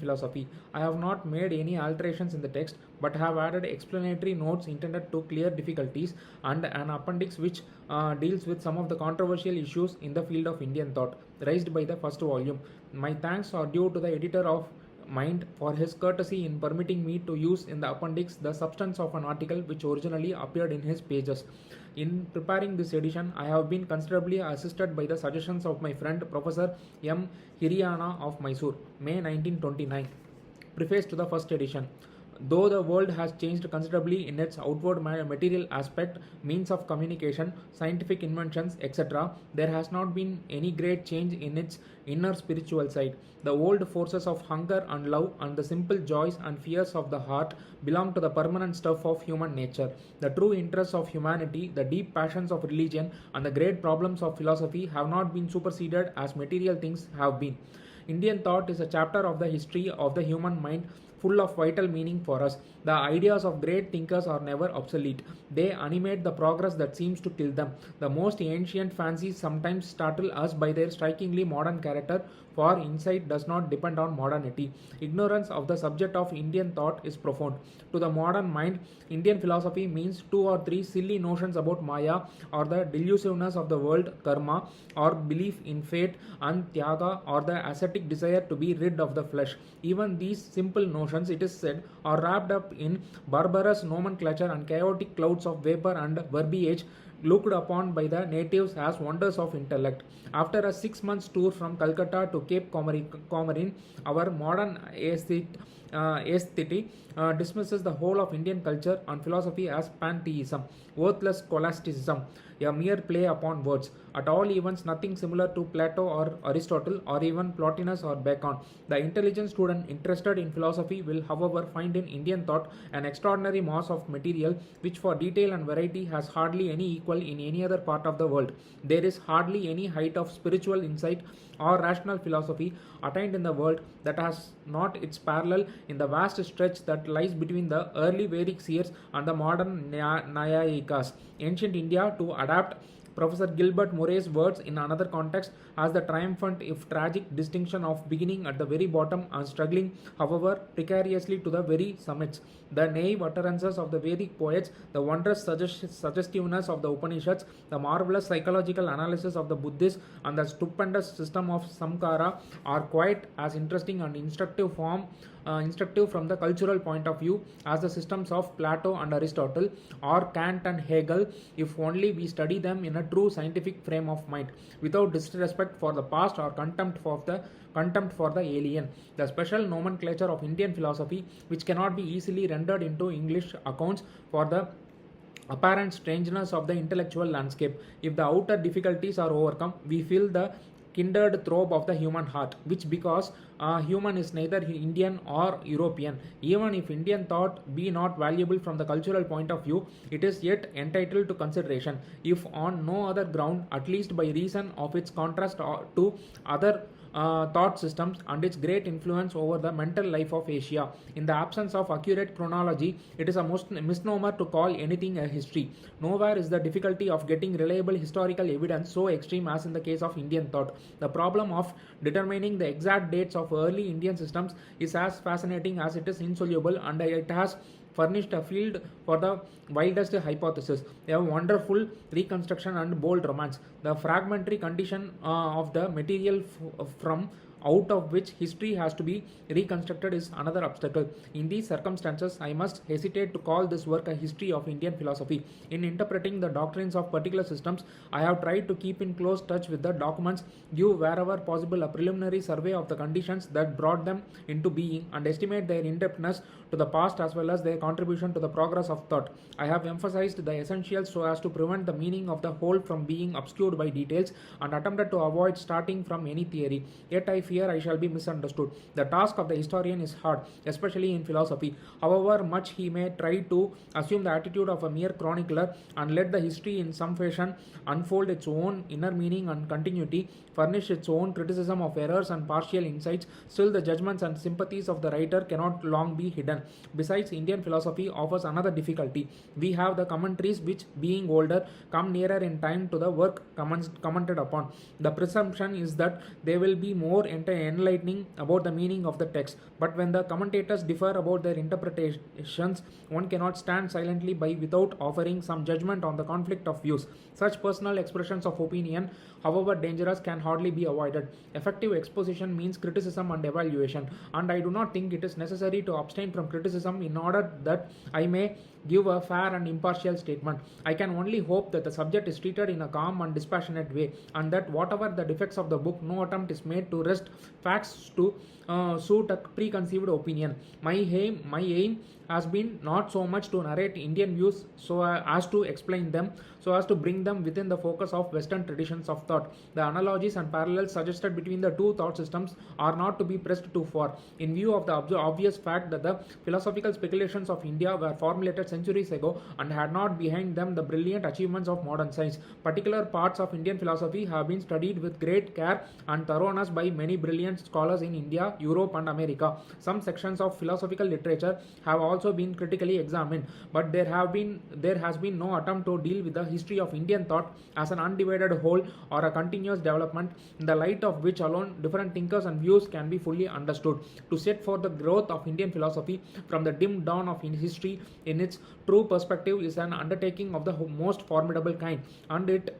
philosophy. I have not made any alterations in the text but have added explanatory notes intended to clear difficulties and an appendix which deals with some of the controversial issues in the field of Indian thought raised by the first volume. My thanks are due to the editor of Mind for his courtesy in permitting me to use in the appendix the substance of an article which originally appeared in his pages. In preparing this edition, I have been considerably assisted by the suggestions of my friend Professor M. Hiriana of Mysore, May 1929. Preface to the first edition. Though the world has changed considerably in its outward material aspect, means of communication, scientific inventions, etc., there has not been any great change in its inner spiritual side. The old forces of hunger and love and the simple joys and fears of the heart belong to the permanent stuff of human nature. The true interests of humanity, the deep passions of religion, and the great problems of philosophy have not been superseded as material things have been. Indian thought is a chapter of the history of the human mind full of vital meaning for us. The ideas of great thinkers are never obsolete. They animate the progress that seems to kill them. The most ancient fancies sometimes startle us by their strikingly modern character, for insight does not depend on modernity. Ignorance of the subject of Indian thought is profound. To the modern mind, Indian philosophy means two or three silly notions about Maya or the delusiveness of the world, karma, or belief in fate and tyaga, or the ascetic desire to be rid of the flesh. Even these simple notions, it is said, are wrapped up in barbarous nomenclature and chaotic clouds of vapor and verbiage looked upon by the natives as wonders of intellect. After a 6 months tour from Calcutta to Cape Comorin, our modern aesthete dismisses the whole of Indian culture and philosophy as pantheism, worthless scholasticism, a mere play upon words. At all events, nothing similar to Plato or Aristotle or even Plotinus or Bacon. The intelligent student interested in philosophy will, however, find in Indian thought an extraordinary mass of material which, for detail and variety, has hardly any equal in any other part of the world. There is hardly any height of spiritual insight or rational philosophy attained in the world that has not its parallel in the vast stretch that lies between the early Vedic seers and the modern Nyayikas. Ancient India, to adapt Professor Gilbert Murray's words in another context, has the triumphant if tragic distinction of beginning at the very bottom and struggling, however, precariously to the very summits. The naive utterances of the Vedic poets, the wondrous suggestiveness of the Upanishads, the marvelous psychological analysis of the Buddhists, and the stupendous system of Samkara are quite as interesting and instructive from the cultural point of view as the systems of Plato and Aristotle or Kant and Hegel, if only we study them in a true scientific frame of mind, without disrespect for the past or contempt for the alien. The special nomenclature of Indian philosophy, which cannot be easily rendered into English, accounts for the apparent strangeness of the intellectual landscape. If the outer difficulties are overcome, we feel the kindred throb of the human heart, which because human is neither Indian or European. Even if Indian thought be not valuable from the cultural point of view, it is yet entitled to consideration, if on no other ground, at least by reason of its contrast to other thought systems and its great influence over the mental life of Asia. In the absence of accurate chronology, it is a misnomer to call anything a history. Nowhere is the difficulty of getting reliable historical evidence so extreme as in the case of Indian thought. The problem of determining the exact dates of early Indian systems is as fascinating as it is insoluble, and it has furnished a field for the wildest hypothesis, a wonderful reconstruction and bold romance. The fragmentary condition of the material from out of which history has to be reconstructed is another obstacle. In these circumstances, I must hesitate to call this work a history of Indian philosophy. In interpreting the doctrines of particular systems, I have tried to keep in close touch with the documents, give wherever possible a preliminary survey of the conditions that brought them into being, and estimate their in-depthness to the past as well as their contribution to the progress of thought. I have emphasized the essentials so as to prevent the meaning of the whole from being obscured by details, and attempted to avoid starting from any theory. Yet I fear I shall be misunderstood. The task of the historian is hard, especially in philosophy. However much he may try to assume the attitude of a mere chronicler and let the history in some fashion unfold its own inner meaning and continuity, furnish its own criticism of errors and partial insights, still the judgments and sympathies of the writer cannot long be hidden. Besides, Indian philosophy offers another difficulty. We have the commentaries which, being older, come nearer in time to the work commented upon. The presumption is that they will be more enlightening about the meaning of the text. But when the commentators differ about their interpretations, one cannot stand silently by without offering some judgment on the conflict of views. Such personal expressions of opinion, however dangerous, can hardly be avoided. Effective exposition means criticism and evaluation, and I do not think it is necessary to abstain from criticism in order that I may give a fair and impartial statement. I can only hope that the subject is treated in a calm and dispassionate way, and that whatever the defects of the book, no attempt is made to wrest facts to suit a preconceived opinion. My aim has been not so much to narrate Indian views so as to explain them, so as to bring them within the focus of Western traditions of thought. The analogies and parallels suggested between the two thought systems are not to be pressed too far, in view of the obvious fact that the philosophical speculations of India were formulated centuries ago and had not behind them the brilliant achievements of modern science. Particular parts of Indian philosophy have been studied with great care and thoroughness by many brilliant scholars in India, Europe, and America. Some sections of philosophical literature have also been critically examined, but there has been no attempt to deal with the history of Indian thought as an undivided whole or a continuous development, in the light of which alone different thinkers and views can be fully understood. To set forth the growth of Indian philosophy from the dim dawn of history in its true perspective is an undertaking of the most formidable kind, and it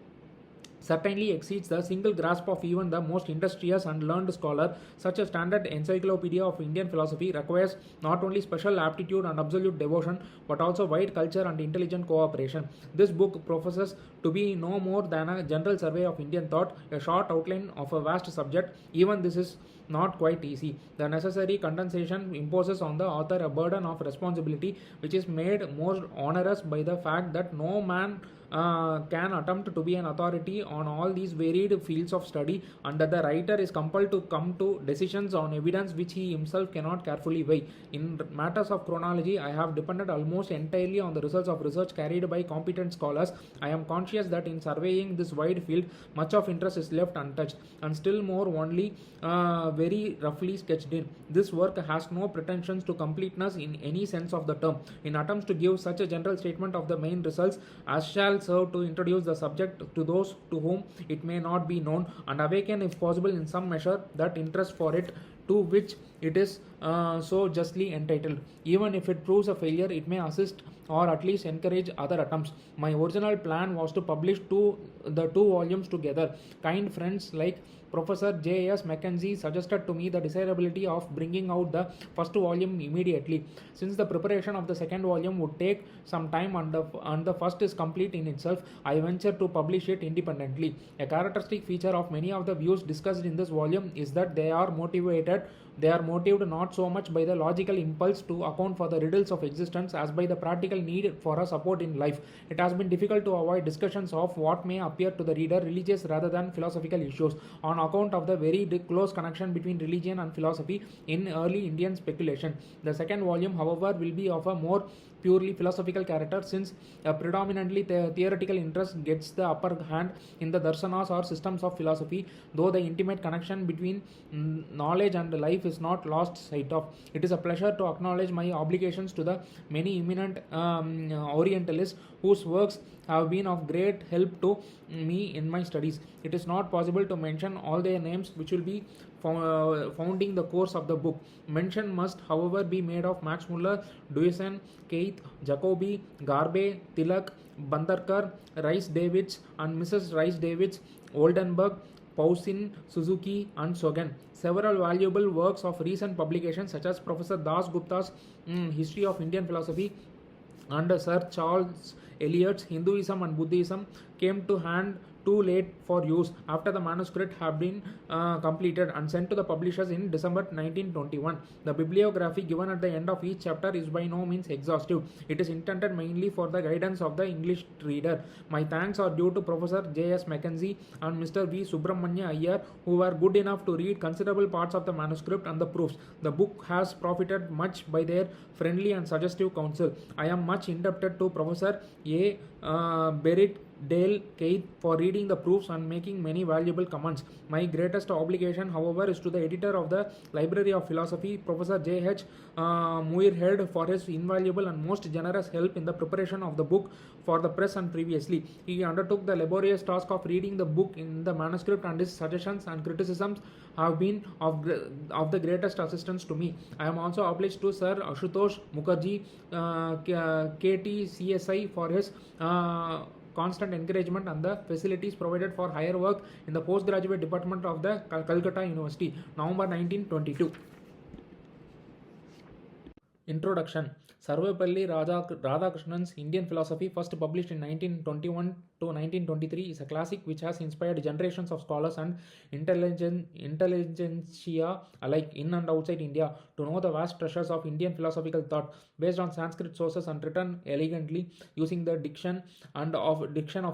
certainly exceeds the single grasp of even the most industrious and learned scholar. Such a standard encyclopedia of Indian philosophy requires not only special aptitude and absolute devotion, but also wide culture and intelligent cooperation. This book professes to be no more than a general survey of Indian thought, a short outline of a vast subject. Even this is not quite easy. The necessary condensation imposes on the author a burden of responsibility, which is made more onerous by the fact that no man can attempt to be an authority on all these varied fields of study, and that the writer is compelled to come to decisions on evidence which he himself cannot carefully weigh. In matters of chronology, I have depended almost entirely on the results of research carried by competent scholars. I am conscious that in surveying this wide field, much of interest is left untouched, and still more only very roughly sketched in. This work has no pretensions to completeness in any sense of the term. In attempts to give such a general statement of the main results as shall serve to introduce the subject to those to whom it may not be known, and awaken, if possible, in some measure, that interest for it to which it is so justly entitled. Even if it proves a failure, it may assist or at least encourage other attempts. My original plan was to publish the two volumes together. Kind friends like Professor J.S. Mackenzie suggested to me the desirability of bringing out the first volume immediately, since the preparation of the second volume would take some time and the first is complete in itself. I venture to publish it independently. A characteristic feature of many of the views discussed in this volume is that they are motivated They are motivated not so much by the logical impulse to account for the riddles of existence as by the practical need for a support in life. It has been difficult to avoid discussions of what may appear to the reader religious rather than philosophical issues, on account of the very close connection between religion and philosophy in early Indian speculation. The second volume, however, will be of a more purely philosophical character, since a predominantly theoretical interest gets the upper hand in the darsanas or systems of philosophy, though the intimate connection between knowledge and life is not lost sight of. It is a pleasure to acknowledge my obligations to the many eminent Orientalists whose works have been of great help to me in my studies. It is not possible to mention all their names which will be founding the course of the book. Mention must, however, be made of Max Muller, Duisen, Keith, Jacobi, Garbe, Tilak, Bandarkar, Rice Davids and Mrs. Rice Davids, Oldenburg, Poussin, Suzuki and Sogan. Several valuable works of recent publication, such as Professor Das Gupta's History of Indian Philosophy and Sir Charles Eliot's Hinduism and Buddhism, came to hand too late for use after the manuscript have been completed and sent to the publishers in December 1921. The bibliography given at the end of each chapter is by no means exhaustive. It is intended mainly for the guidance of the English reader. My thanks are due to Professor J.S. Mackenzie and Mr. V. Subramanya Iyer, who were good enough to read considerable parts of the manuscript and the proofs. The book has profited much by their friendly and suggestive counsel. I am much indebted to Professor A. Berit Dale Keith for reading the proofs and making many valuable comments. My greatest obligation, however, is to the editor of the Library of Philosophy, Professor J.H. Muirhead, for his invaluable and most generous help in the preparation of the book for the press and previously. He undertook the laborious task of reading the book in the manuscript, and his suggestions and criticisms have been of the greatest assistance to me. I am also obliged to Sir Ashutosh Mukherjee, KTCSI, for his constant encouragement and the facilities provided for higher work in the postgraduate department of the Calcutta University, November 1922. Introduction. Sarvepalli Radhakrishnan's Indian Philosophy, first published in 1921 to 1923, is a classic which has inspired generations of scholars and intelligentsia alike in and outside India to know the vast treasures of Indian philosophical thought, based on Sanskrit sources and written elegantly using the diction of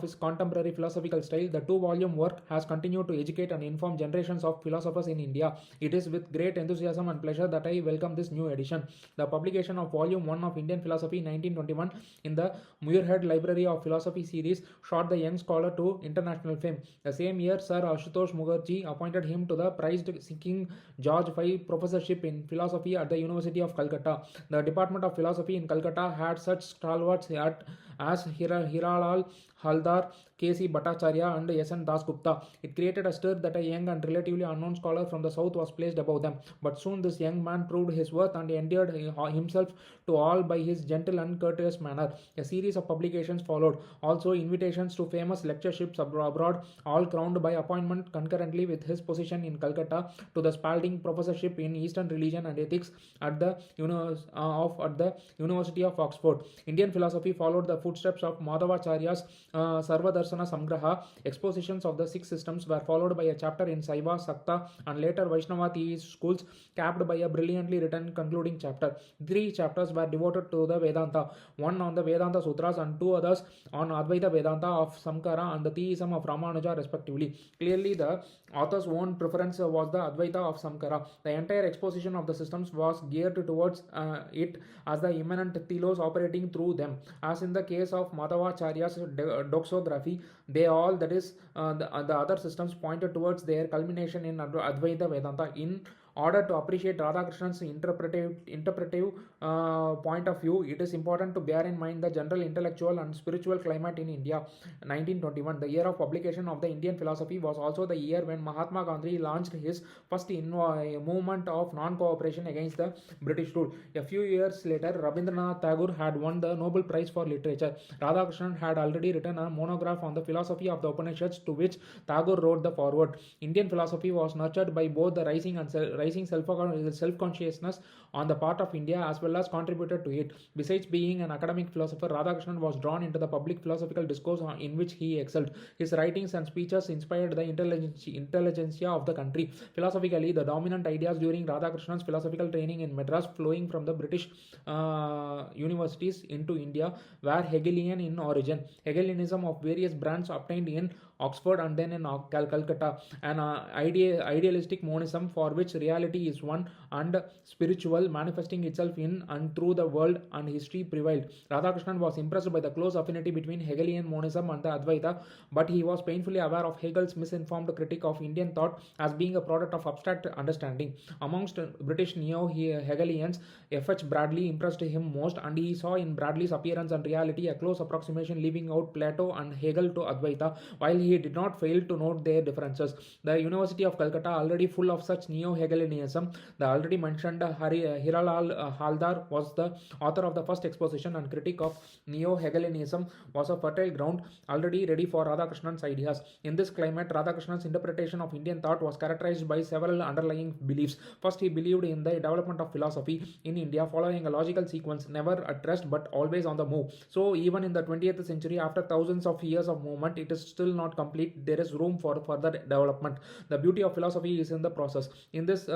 his contemporary philosophical style. The two-volume work has continued to educate and inform generations of philosophers in India. It is with great enthusiasm and pleasure that I welcome this new edition. The publication of Volume 1 of Indian Philosophy 1921 in the Muirhead Library of Philosophy series shot the young scholar to international fame. The same year, Sir Ashutosh Mukherjee appointed him to the prized King George V Professorship in Philosophy at the University of Calcutta. The Department of Philosophy in Calcutta had such stalwarts as Hiralal Haldar, K.C. Bhattacharya and S.N. Dasgupta. It created a stir that a young and relatively unknown scholar from the south was placed above them. But soon this young man proved his worth and endeared himself to all by his gentle and courteous manner. A series of publications followed. Also invitations to famous lectureships abroad, all crowned by appointment concurrently with his position in Calcutta to the Spalding Professorship in Eastern Religion and Ethics at the University of Oxford. Indian philosophy followed the footsteps of Madhavacharya's Sarvadarsana Samgraha. Expositions of the six systems were followed by a chapter in Saiva, Sakta, and later Vaishnava theist schools, capped by a brilliantly written concluding chapter. 3 chapters were devoted to the Vedanta, one on the Vedanta Sutras and 2 others on Advaita Vedanta of Sankara and the theism of Ramanuja respectively. Clearly, the author's own preference was the Advaita of Sankara. The entire exposition of the systems was geared towards it as the immanent telos operating through them. As in the case of Madhavacharya's doxography, they all, that is, the other systems, pointed towards their culmination in Advaita Vedanta. In order to appreciate Radhakrishnan's interpretive point of view, it is important to bear in mind the general intellectual and spiritual climate in India. 1921, the year of publication of the Indian Philosophy, was also the year when Mahatma Gandhi launched his first movement of non-cooperation against the British rule. A few years later, Rabindranath Tagore had won the Nobel Prize for Literature. Radhakrishnan had already written a monograph on the philosophy of the Upanishads, to which Tagore wrote the foreword. Indian philosophy was nurtured by both the rising self-consciousness on the part of India as well as contributed to it. Besides being an academic philosopher, Radhakrishnan was drawn into the public philosophical discourse in which he excelled. His writings and speeches inspired the intelligentsia of the country. Philosophically, the dominant ideas during Radhakrishnan's philosophical training in Madras, flowing from the British universities into India, were Hegelian in origin. Hegelianism of various brands obtained in Oxford and then in Calcutta, an idealistic monism for which reality is one and spiritual, manifesting itself in and through the world and history, prevailed. Radhakrishnan was impressed by the close affinity between Hegelian monism and the Advaita, but he was painfully aware of Hegel's misinformed critique of Indian thought as being a product of abstract understanding. Amongst British neo-Hegelians, F.H. Bradley impressed him most, and he saw in Bradley's appearance and reality a close approximation, leaving out Plato and Hegel to Advaita, while he did not fail to note their differences. The University of Calcutta, already full of such neo-Hegelianism, the already mentioned Hiralal Haldar was the author of the first exposition and critique of neo-Hegelianism, was a fertile ground already ready for Radhakrishnan's ideas. In this climate, Radhakrishnan's interpretation of Indian thought was characterized by several underlying beliefs. First, he believed in the development of philosophy in India following a logical sequence, never at rest but always on the move. So even in the 20th century, after thousands of years of movement, it is still not complete, there is room for further development. The beauty of philosophy is in the process. In this,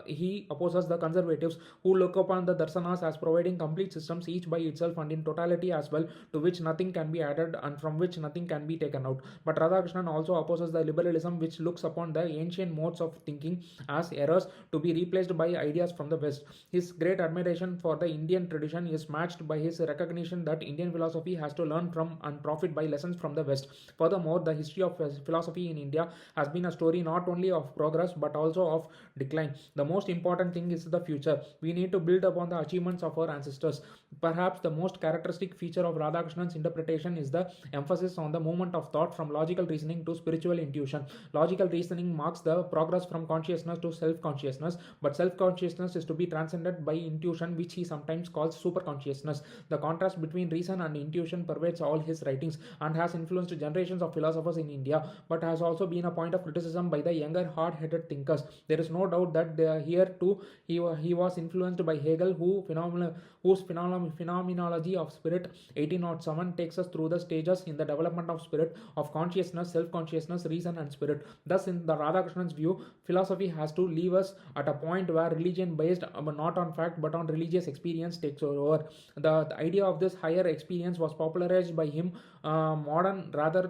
he opposes the conservatives who look upon the darsanas as providing complete systems, each by itself and in totality as well, to which nothing can be added and from which nothing can be taken out. But Radhakrishnan also opposes the liberalism which looks upon the ancient modes of thinking as errors to be replaced by ideas from the West. His great admiration for the Indian tradition is matched by his recognition that Indian philosophy has to learn from and profit by lessons from the West. Furthermore, the history of philosophy in India has been a story not only of progress but also of decline. The most important thing is the future. We need to build upon the achievements of our ancestors. Perhaps the most characteristic feature of Radhakrishnan's interpretation is the emphasis on the movement of thought from logical reasoning to spiritual intuition. Logical reasoning marks the progress from consciousness to self-consciousness, but self-consciousness is to be transcended by intuition, which he sometimes calls super-consciousness. The contrast between reason and intuition pervades all his writings and has influenced generations of philosophers in India, but has also been a point of criticism by the younger hard-headed thinkers. There is no doubt that here too he was influenced by Hegel, whose phenomenology of spirit 1807 takes us through the stages in the development of spirit, of consciousness, self-consciousness, reason and spirit. Thus, in the Radhakrishnan's view, philosophy has to leave us at a point where religion based not on fact but on religious experience takes over. The idea of this higher experience was popularized by him. Modern, rather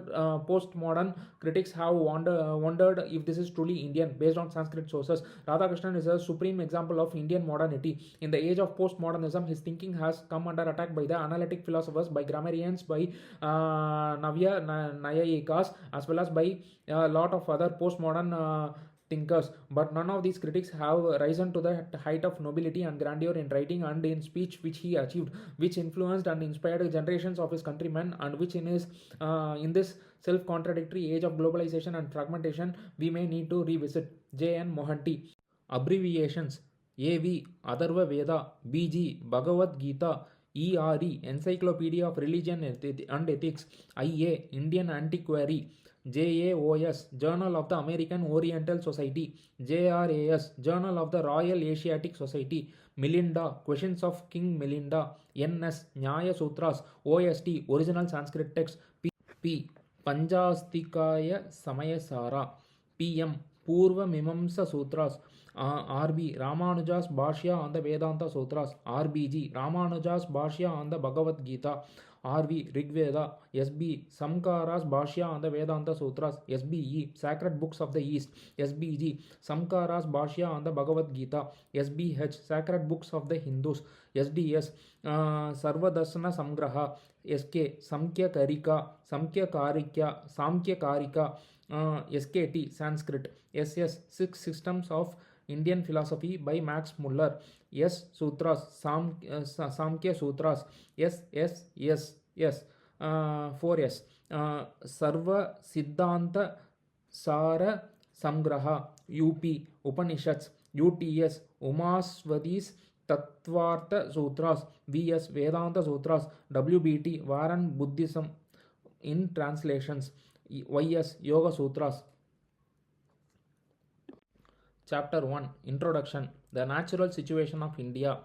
postmodern critics have wondered if this is truly Indian based on Sanskrit sources. Radhakrishnan is a supreme example of Indian modernity. In the age of postmodernism, his thinking has come under attack by the analytic philosophers, by grammarians, by Navya Nayayikas, as well as by a lot of other postmodern thinkers, but none of these critics have risen to the height of nobility and grandeur in writing and in speech which he achieved, which influenced and inspired generations of his countrymen, and which in this self-contradictory age of globalization and fragmentation we may need to revisit. J.N. Mohanty. Abbreviations: A.V. Atharva Veda, B.G. Bhagavad Gita, E.R.E. Encyclopedia of Religion and Ethics, I.A. Indian Antiquary, JAOS Journal of the American Oriental Society, JRAS Journal of the Royal Asiatic Society, Milinda Questions of King Milinda, NS Nyaya Sutras, OST Original Sanskrit Text, P. Panchastikaya Samayasara, PM Purva Mimamsa Sutras, RB Ramanuja's Bhashya on the Vedanta Sutras, RBG Ramanuja's Bhashya on the Bhagavad Gita, RV Rigveda, SB Samkara's Bhashya on the Vedanta Sutras, SBE Sacred Books of the East, SBG Samkara's Bhashya on the Bhagavad Gita, SBH Sacred Books of the Hindus, SDS Sarvadarsana Samgraha, SK Samkhya Karika, SKT Sanskrit, SS Six Systems of Indian Philosophy by Max Muller, S Sutras Samkhya Sutras, S 4S Sarva Siddhanta Sara Samgraha, UP Upanishads, UTS Umaswadi's Tattvartha Sutras, VS Vedanta Sutras, WBT Varan Buddhism in translations, YS Yoga Sutras. Chapter 1 Introduction. The natural situation of India.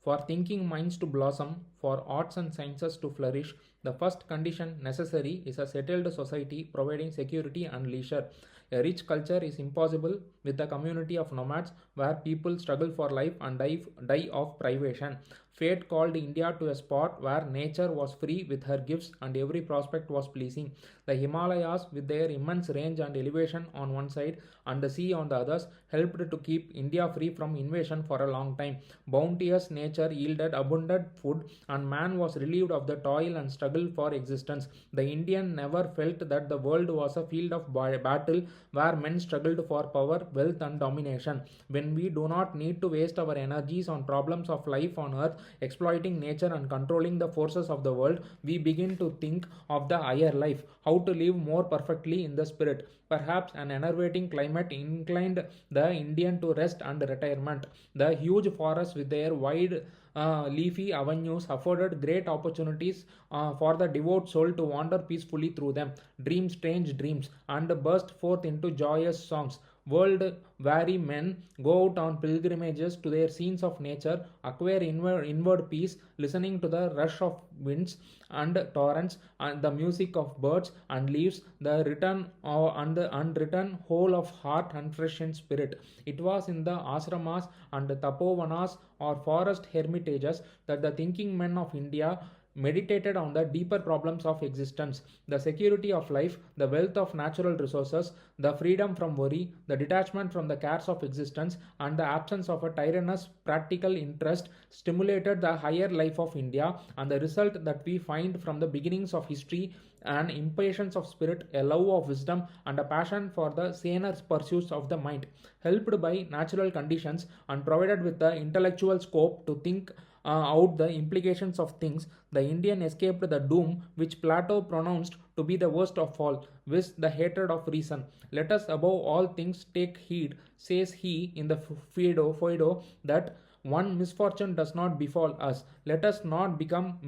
For thinking minds to blossom, for arts and sciences to flourish, the first condition necessary is a settled society providing security and leisure. A rich culture is impossible with a community of nomads where people struggle for life and die of privation. Fate called India to a spot where nature was free with her gifts and every prospect was pleasing. The Himalayas, with their immense range and elevation on one side and the sea on the others, helped to keep India free from invasion for a long time. Bounteous nature yielded abundant food and man was relieved of the toil and struggle for existence. The Indian never felt that the world was a field of battle where men struggled for power, wealth and domination. When we do not need to waste our energies on problems of life on earth, exploiting nature and controlling the forces of the world, we begin to think of the higher life, how to live more perfectly in the spirit. Perhaps an enervating climate inclined the Indian to rest and retirement. The huge forests with their wide leafy avenues afforded great opportunities for the devout soul to wander peacefully through them, dream strange dreams, and burst forth into joyous songs. world weary men go out on pilgrimages to their scenes of nature, acquire inward peace, listening to the rush of winds and torrents and the music of birds and leaves, the return and the unwritten whole of heart and fresh in spirit. It was in the ashramas and tapovanas or forest hermitages that the thinking men of India meditated on the deeper problems of existence, the security of life, the wealth of natural resources, the freedom from worry, the detachment from the cares of existence, and the absence of a tyrannous practical interest stimulated the higher life of India, and the result that we find from the beginnings of history an impatience of spirit, a love of wisdom, and a passion for the saner pursuits of the mind, helped by natural conditions and provided with the intellectual scope to think out the implications of things, the Indian escaped the doom which Plato pronounced to be the worst of all, viz. The hatred of reason. Let us above all things take heed, says he in the Phaedo, that one misfortune does not befall us. Let us not become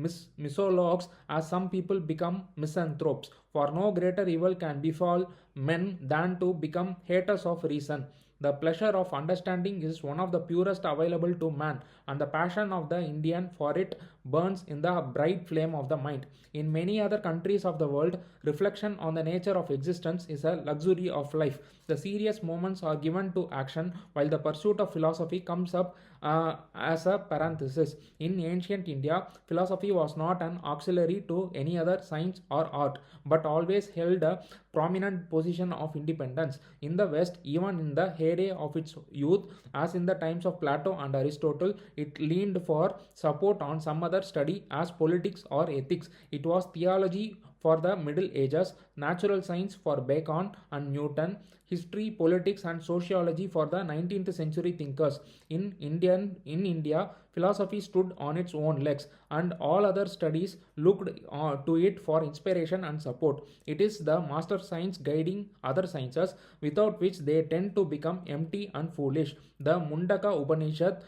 misologues as some people become misanthropes, for no greater evil can befall men than to become haters of reason. The pleasure of understanding is one of the purest available to man, and the passion of the Indian for it burns in the bright flame of the mind. In many other countries of the world, reflection on the nature of existence is a luxury of life. The serious moments are given to action, while the pursuit of philosophy comes up as a parenthesis. In ancient India, philosophy was not an auxiliary to any other science or art, but always held a prominent position of independence. In the West, even in the heyday of its youth, as in the times of Plato and Aristotle, it leaned for support on some other study as politics or ethics. It was theology for the Middle Ages, natural science for Bacon and Newton, history, politics, and sociology for the 19th century thinkers. In India, philosophy stood on its own legs, and all other studies looked to it for inspiration and support. It is the master science guiding other sciences, without which they tend to become empty and foolish. The Mundaka Upanishad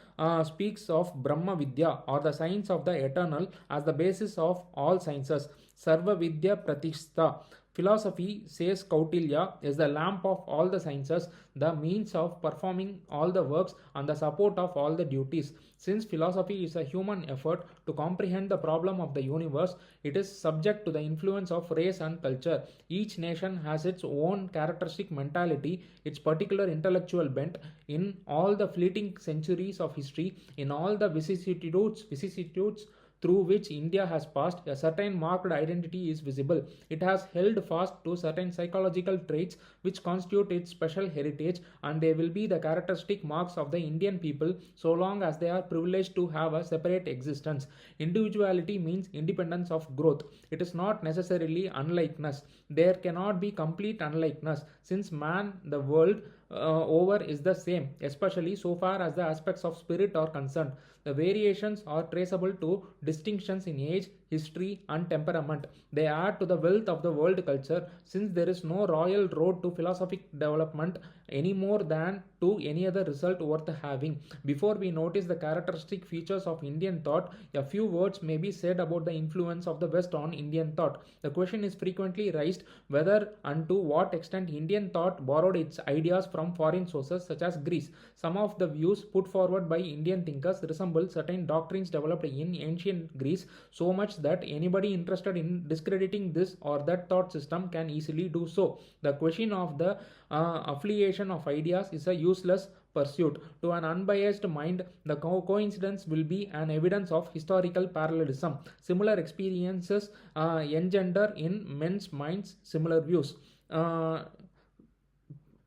speaks of Brahma Vidya, or the science of the eternal, as the basis of all sciences. Sarva Vidya Pratishta. Philosophy, says Kautilya, is the lamp of all the sciences, the means of performing all the works, and the support of all the duties. Since philosophy is a human effort to comprehend the problem of the universe, it is subject to the influence of race and culture. Each nation has its own characteristic mentality, its particular intellectual bent. In all the fleeting centuries of history, in all the vicissitudes through which India has passed, a certain marked identity is visible. It has held fast to certain psychological traits which constitute its special heritage, and they will be the characteristic marks of the Indian people so long as they are privileged to have a separate existence. Individuality means independence of growth. It is not necessarily unlikeness. There cannot be complete unlikeness, since man, the world over, is the same, especially so far as the aspects of spirit are concerned. The variations are traceable to distinctions in age, history, and temperament. They add to the wealth of the world culture, since there is no royal road to philosophic development any more than to any other result worth having. Before we notice the characteristic features of Indian thought, a few words may be said about the influence of the West on Indian thought. The question is frequently raised whether and to what extent Indian thought borrowed its ideas from foreign sources such as Greece. Some of the views put forward by Indian thinkers resemble certain doctrines developed in ancient Greece, so much that anybody interested in discrediting this or that thought system can easily do so. The question of the affiliation of ideas is a useless pursuit. To an unbiased mind, the coincidence will be an evidence of historical parallelism. Similar experiences engender in men's minds similar views.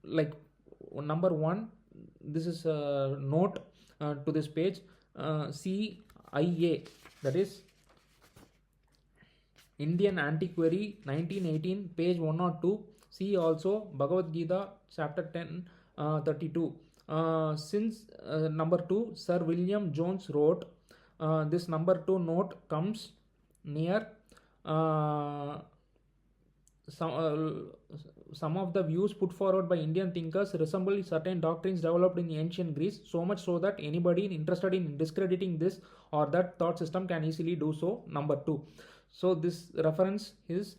Like number one, this is a note to this page. CIA, that is Indian Antiquary 1918, page 102. See also Bhagavad Gita, chapter 10, 32. Since number 2, Sir William Jones wrote, this number 2 note comes near some of the views put forward by Indian thinkers resemble certain doctrines developed in ancient Greece, so much so that anybody interested in discrediting this or that thought system can easily do so. Number 2. So this reference is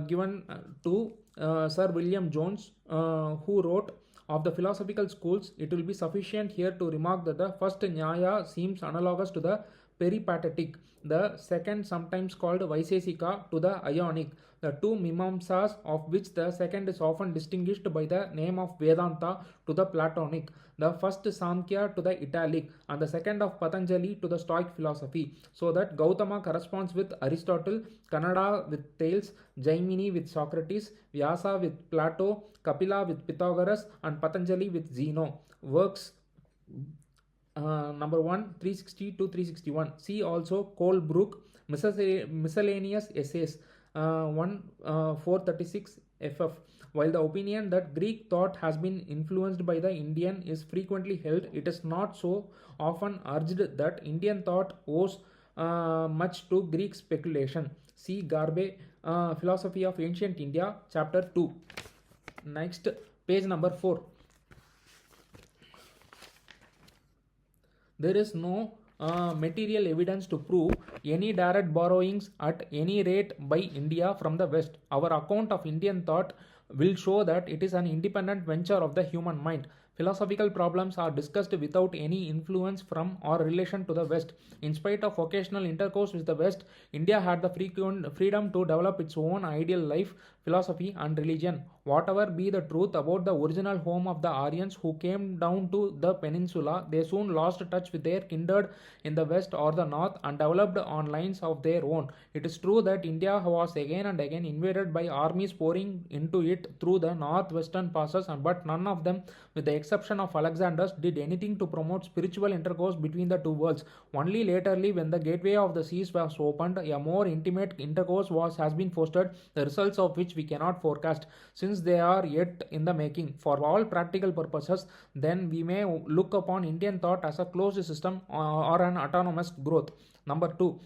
given to Sir William Jones, who wrote Of the philosophical schools, it will be sufficient here to remark that the first Nyaya seems analogous to the peripatetic, the second, sometimes called Vaisesika, to the Ionic, the two Mimamsas, of which the second is often distinguished by the name of Vedanta, to the Platonic, the first Samkhya to the Italic, and the second of Patanjali to the Stoic philosophy, so that Gautama corresponds with Aristotle, Kannada with Thales, Jaimini with Socrates, Vyasa with Plato, Kapila with Pythagoras, and Patanjali with Zeno. Works number 1, 360 to 361. See also Colebrook, Miscellaneous Essays, 1 436 ff. While the opinion that Greek thought has been influenced by the Indian is frequently held, it is not so often urged that Indian thought owes much to Greek speculation. See Garbe, Philosophy of Ancient India, chapter 2. Next, page number 4. There is no material evidence to prove any direct borrowings at any rate by India from the West. Our account of Indian thought will show that it is an independent venture of the human mind. Philosophical problems are discussed without any influence from or relation to the West. In spite of occasional intercourse with the West, India had the freedom to develop its own ideal life, philosophy, and religion. Whatever be the truth about the original home of the Aryans who came down to the peninsula, they soon lost touch with their kindred in the West or the North and developed on lines of their own. It is true that India was again and again invaded by armies pouring into it through the northwestern passes, but none of them, with the exception of Alexander's, did anything to promote spiritual intercourse between the two worlds. Only laterly, when the gateway of the seas was opened, a more intimate intercourse has been fostered, the results of which we cannot forecast, since they are yet in the making. For all practical purposes, then, we may look upon Indian thought as a closed system or an autonomous growth. Number 2,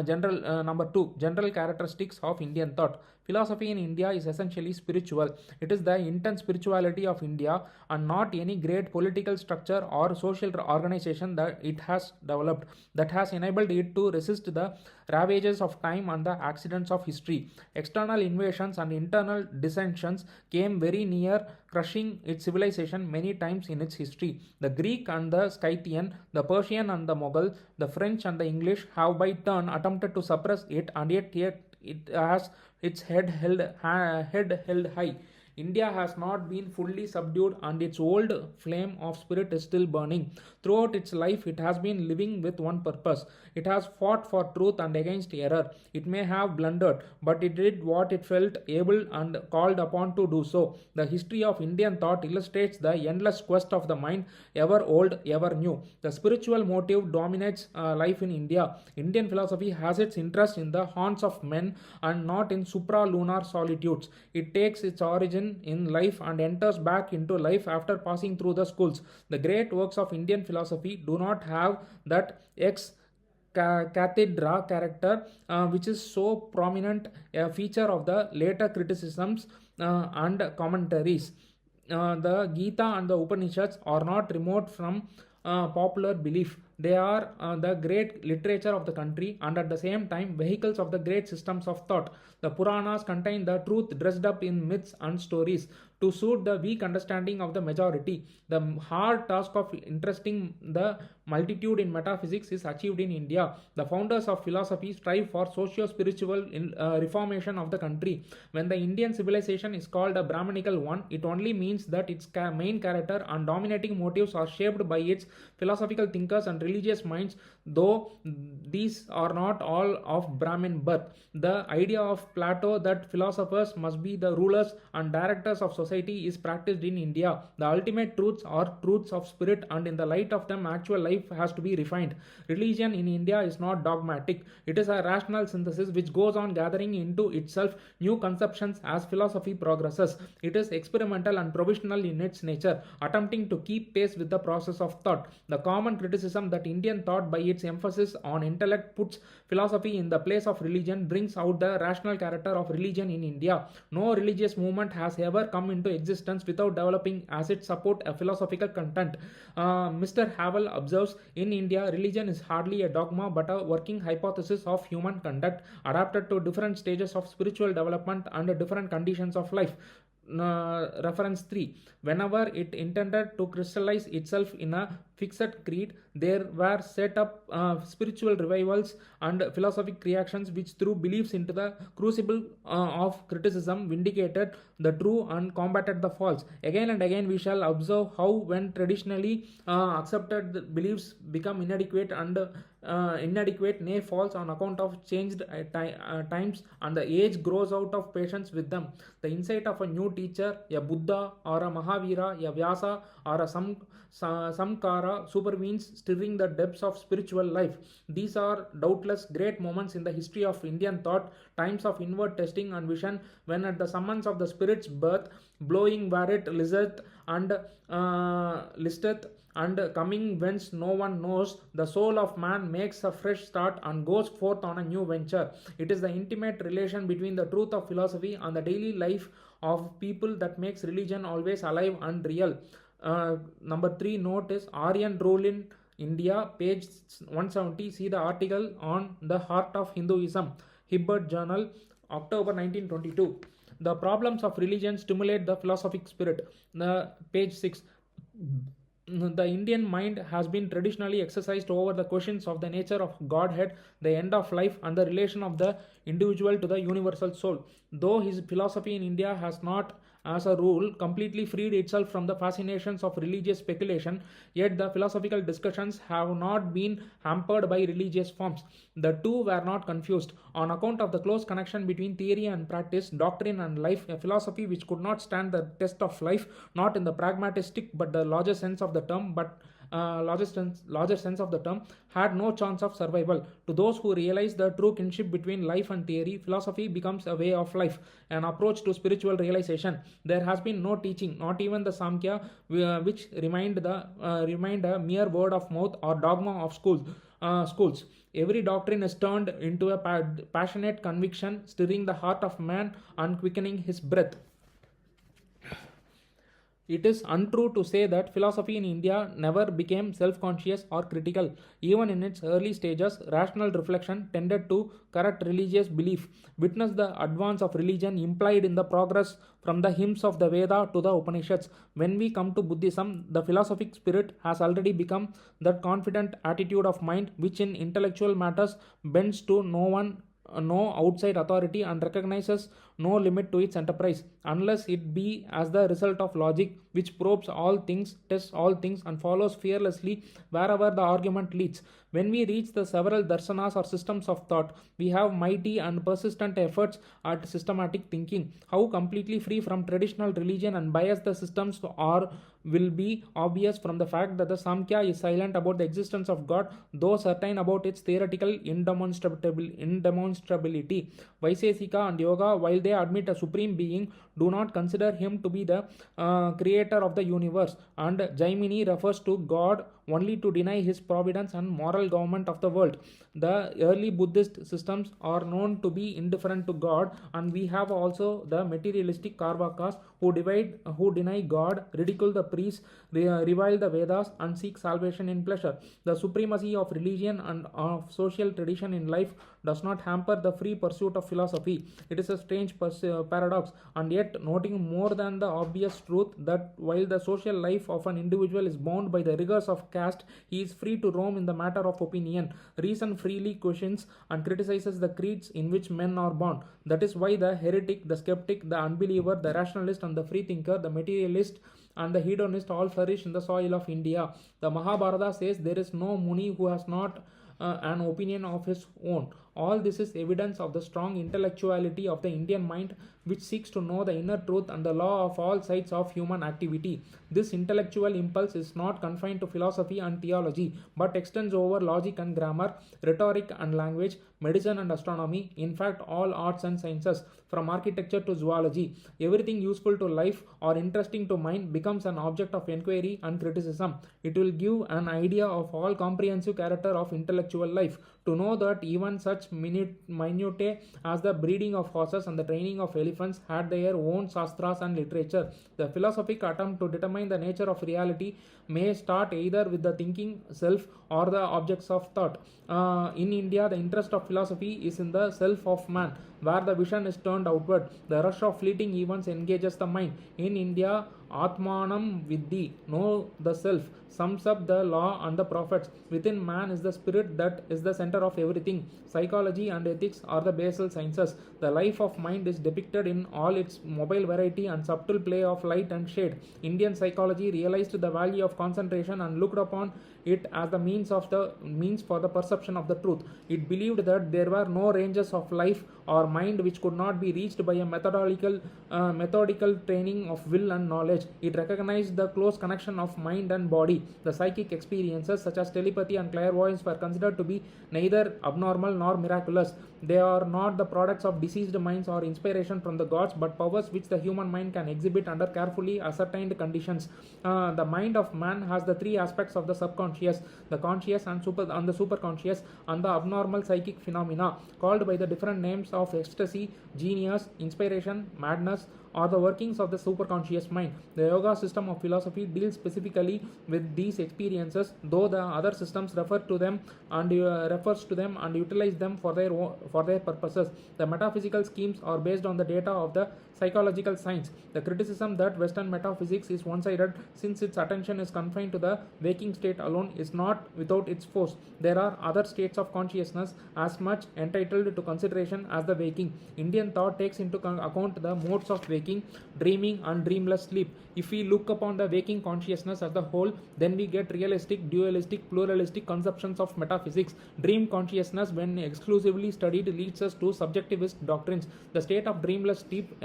general characteristics of Indian thought. Philosophy in India is essentially spiritual. It is the intense spirituality of India and not any great political structure or social organization that it has developed that has enabled it to resist the ravages of time and the accidents of history. External invasions and internal dissensions came very near crushing its civilization many times in its history. The Greek and the Scythian, the Persian and the Mughal, the French and the English have by turn attempted to suppress it, and yet it has its head held high. India has not been fully subdued, and its old flame of spirit is still burning. Throughout its life, it has been living with one purpose. It has fought for truth and against error. It may have blundered, but it did what it felt able and called upon to do so. The history of Indian thought illustrates the endless quest of the mind, ever old, ever new. The spiritual motive dominates life in India. Indian philosophy has its interest in the haunts of men and not in supralunar solitudes. It takes its origin in life and enters back into life after passing through the schools. The great works of Indian philosophy do not have that ex cathedra character which is so prominent a feature of the later criticisms and commentaries. The Gita and the Upanishads are not remote from popular belief. They are the great literature of the country and at the same time vehicles of the great systems of thought. The Puranas contain the truth dressed up in myths and stories to suit the weak understanding of the majority. The hard task of interesting the multitude in metaphysics is achieved in India. The founders of philosophy strive for socio-spiritual reformation of the country. When the Indian civilization is called a Brahmanical one, it only means that its main character and dominating motives are shaped by its philosophical thinkers and religious minds, though these are not all of Brahmin birth. The idea of Plato that philosophers must be the rulers and directors of society is practiced in India. The ultimate truths are truths of spirit, and in the light of them actual life has to be refined. Religion in India is not dogmatic. It is a rational synthesis which goes on gathering into itself new conceptions as philosophy progresses. It is experimental and provisional in its nature, attempting to keep pace with the process of thought. The common criticism that Indian thought by its emphasis on intellect puts philosophy in the place of religion brings out the rational character of religion in India. No religious movement has ever come into existence without developing as its support a philosophical content. Mr. Havel observes, in India, religion is hardly a dogma but a working hypothesis of human conduct adapted to different stages of spiritual development and different conditions of life. Reference 3. Whenever it intended to crystallize itself in a fixed creed, there were set up spiritual revivals and philosophic reactions which threw beliefs into the crucible of criticism, vindicated the true and combated the false. Again and again we shall observe how when traditionally accepted beliefs become inadequate and inadequate, nay false on account of changed times, and the age grows out of patience with them. The insight of a new teacher, a Buddha or a Mahavira, a Vyasa or a Samkara supervenes, stirring the depths of spiritual life. These are doubtless great moments in the history of Indian thought, times of inward testing and vision, when at the summons of the spirit's birth, blowing where it listeth and listeth, and coming whence no one knows, the soul of man makes a fresh start and goes forth on a new venture. It is the intimate relation between the truth of philosophy and the daily life of people that makes religion always alive and real. Number 3 note is Aryan rule in India, page 170. See the article on the heart of Hinduism, Hibbert Journal, October 1922. The problems of religion stimulate the philosophic spirit. Page 6. The Indian mind has been traditionally exercised over the questions of the nature of Godhead, the end of life, and the relation of the individual to the universal soul. Though his philosophy in India has not, as a rule, completely freed itself from the fascinations of religious speculation, yet the philosophical discussions have not been hampered by religious forms. The two were not confused. On account of the close connection between theory and practice, doctrine and life, a philosophy which could not stand the test of life, not in the pragmatistic but the larger sense of the term, larger sense of the term, had no chance of survival. To those who realize the true kinship between life and theory, philosophy becomes a way of life, an approach to spiritual realization. There has been no teaching, not even the Samkhya, which remained a mere word of mouth or dogma of schools. Every doctrine is turned into a passionate conviction, stirring the heart of man and quickening his breath. It is untrue to say that philosophy in India never became self-conscious or critical. Even in its early stages, rational reflection tended to correct religious belief. Witness the advance of religion implied in the progress from the hymns of the Veda to the Upanishads. When we come to Buddhism, the philosophic spirit has already become that confident attitude of mind which in intellectual matters bends to no outside authority and recognizes no limit to its enterprise, unless it be as the result of logic, which probes all things, tests all things, and follows fearlessly wherever the argument leads. When we reach the several darsanas or systems of thought, we have mighty and persistent efforts at systematic thinking. How completely free from traditional religion and bias the systems are will be obvious from the fact that the Samkhya is silent about the existence of God, though certain about its theoretical indemonstrability. Vaisesika and Yoga, while they admit a supreme being, do not consider him to be the creator of the universe, and Jaimini refers to God only to deny his providence and moral government of the world. The early Buddhist systems are known to be indifferent to God, and we have also the materialistic Karvakas who deny God, ridicule the priests, revile the Vedas, and seek salvation in pleasure. The supremacy of religion and of social tradition in life does not hamper the free pursuit of philosophy. It is a strange paradox, and yet noting more than the obvious truth that while the social life of an individual is bound by the rigors of caste, he is free to roam in the matter of opinion. Reason freely questions and criticizes the creeds in which men are born. That is why the heretic, the skeptic, the unbeliever, the rationalist and the freethinker, the materialist and the hedonist all flourish in the soil of India. The Mahabharata says there is no Muni who has not an opinion of his own. All this is evidence of the strong intellectuality of the Indian mind, which seeks to know the inner truth and the law of all sides of human activity. This intellectual impulse is not confined to philosophy and theology, but extends over logic and grammar, rhetoric and language, medicine and astronomy, in fact all arts and sciences, from architecture to zoology. Everything useful to life or interesting to mind becomes an object of inquiry and criticism. It will give an idea of all comprehensive character of intellectual intellectual life. To know that even such minutiae as the breeding of horses and the training of elephants had their own shastras and literature. The philosophic attempt to determine the nature of reality may start either with the thinking self or the objects of thought. In India, the interest of philosophy is in the self of man, where the vision is turned outward. The rush of fleeting events engages the mind. In India, Atmanam Vidhi, know the self, sums up the law and the prophets. Within man is the spirit that is the center of everything. Psychology and ethics are the basal sciences. The life of mind is depicted in all its mobile variety and subtle play of light and shade. Indian psychology realized the value of concentration and looked upon it as the means for the perception of the truth. It believed that there were no ranges of life or mind which could not be reached by a methodical training of will and knowledge. It recognized the close connection of mind and body. The psychic experiences such as telepathy and clairvoyance were considered to be neither abnormal nor miraculous. They are not the products of diseased minds or inspiration from the gods, but powers which the human mind can exhibit under carefully ascertained conditions. The mind of man has the three aspects of the subconscious, the conscious and the superconscious, and the abnormal psychic phenomena, called by the different names of ecstasy, genius, inspiration, madness, or the workings of the superconscious mind. The yoga system of philosophy deals specifically with these experiences, though the other systems refers to them and utilize them for their purposes. The metaphysical schemes are based on the data of the psychological science. The criticism that Western metaphysics is one-sided, since its attention is confined to the waking state alone, is not without its force. There are other states of consciousness as much entitled to consideration as the waking. Indian thought takes into account the modes of waking, dreaming, and dreamless sleep. If we look upon the waking consciousness as a whole, then we get realistic, dualistic, pluralistic conceptions of metaphysics. Dream consciousness, when exclusively studied, leads us to subjectivist doctrines. The state of dreamless sleep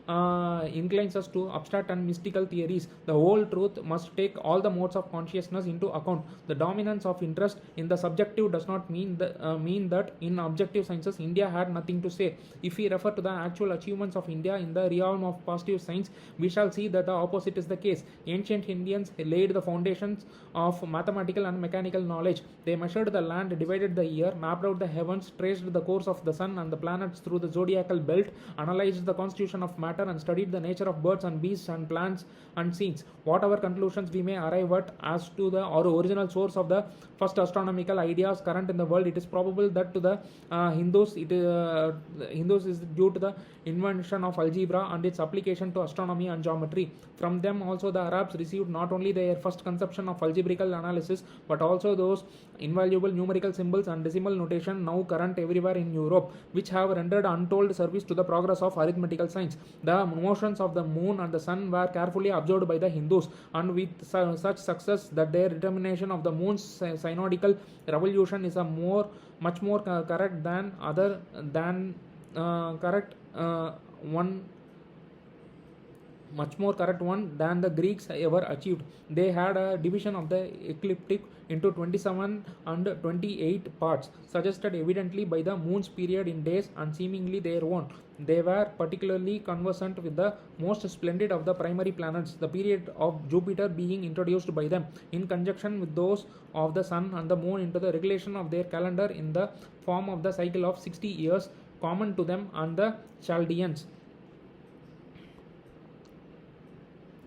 inclines us to abstract and mystical theories. The whole truth must take all the modes of consciousness into account. The dominance of interest in the subjective does not mean that in objective sciences India had nothing to say. If we refer to the actual achievements of India in the realm of positive science, we shall see that the opposite is the case. Ancient Indians laid the foundations of mathematical and mechanical knowledge. They measured the land, divided the year, mapped out the heavens, traced the course of the sun and the planets through the zodiacal belt, analyzed the constitution of matter, and studied the nature of birds and beasts and plants and scenes. Whatever conclusions we may arrive at as to the original source of the first astronomical ideas current in the world, it is probable that to the Hindus is due to the invention of algebra and its application to astronomy and geometry. From them also the Arabs received not only their first conception of algebraical analysis, but also those invaluable numerical symbols and decimal notation now current everywhere in Europe, which have rendered untold service to the progress of arithmetical science. The motions of the moon and the sun were carefully observed by the Hindus, and with such success that their determination of the moon's synodical revolution is much more correct one than the Greeks ever achieved. They had a division of the ecliptic into 27 and 28 parts, suggested evidently by the moon's period in days and seemingly their own. They were particularly conversant with the most splendid of the primary planets, the period of Jupiter being introduced by them, in conjunction with those of the sun and the moon, into the regulation of their calendar in the form of the cycle of 60 years, common to them and the Chaldeans.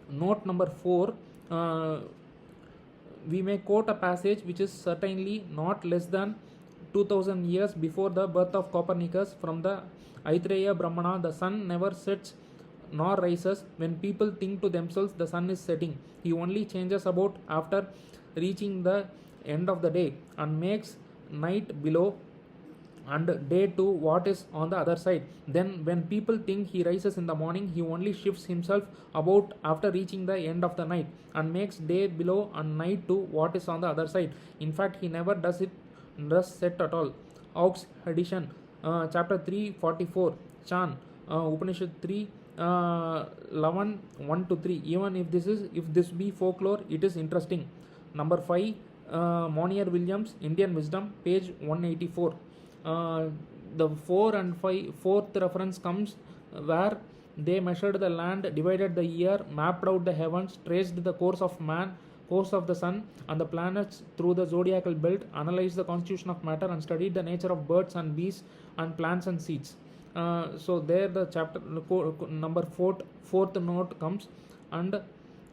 Note number 4. We may quote a passage which is certainly not less than 2000 years before the birth of Copernicus from the Aitreya Brahmana. The sun never sets nor rises. When people think to themselves the sun is setting, he only changes about after reaching the end of the day, and makes night below and day to what is on the other side. Then when people think he rises in the morning, he only shifts himself about after reaching the end of the night, and makes day below and night to what is on the other side. In fact, he never does set at all. Hawke's edition, chapter 344, Chan, Upanishad 3, 11, 1 to 3. Even if this be folklore, it is interesting. Number 5, Monier Williams, Indian Wisdom, page 184. The 4 and 4th reference comes where they measured the land, divided the year, mapped out the heavens, traced the course of man, course of the sun and the planets through the zodiacal belt, analyzed the constitution of matter, and studied the nature of birds and beasts and plants and seeds. So there the chapter number fourth note comes, and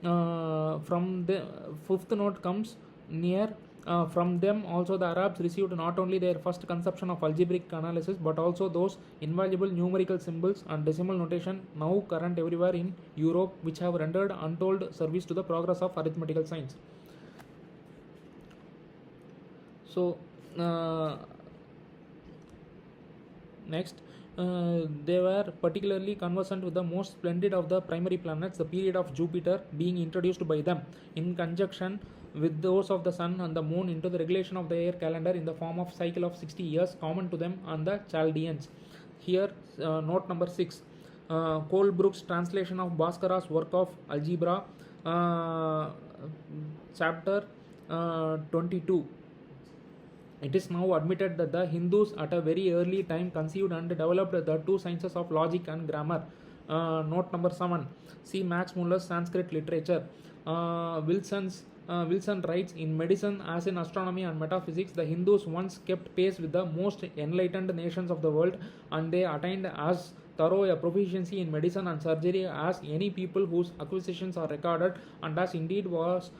from the fifth note comes near. From them also the Arabs received not only their first conception of algebraic analysis but also those invaluable numerical symbols and decimal notation now current everywhere in Europe, which have rendered untold service to the progress of arithmetical science. So next, they were particularly conversant with the most splendid of the primary planets, the period of Jupiter being introduced by them in conjunction with those of the sun and the moon into the regulation of the air calendar in the form of cycle of 60 years common to them and the Chaldeans. Here, note number 6, Colebrooke's translation of Bhaskara's work of algebra, chapter 22. It is now admitted that the Hindus at a very early time conceived and developed the two sciences of logic and grammar. Note number 7. See Max Muller's Sanskrit literature. Wilson writes, in medicine as in astronomy and metaphysics, the Hindus once kept pace with the most enlightened nations of the world, and they attained as thorough a proficiency in medicine and surgery as any people whose acquisitions are recorded, and as indeed was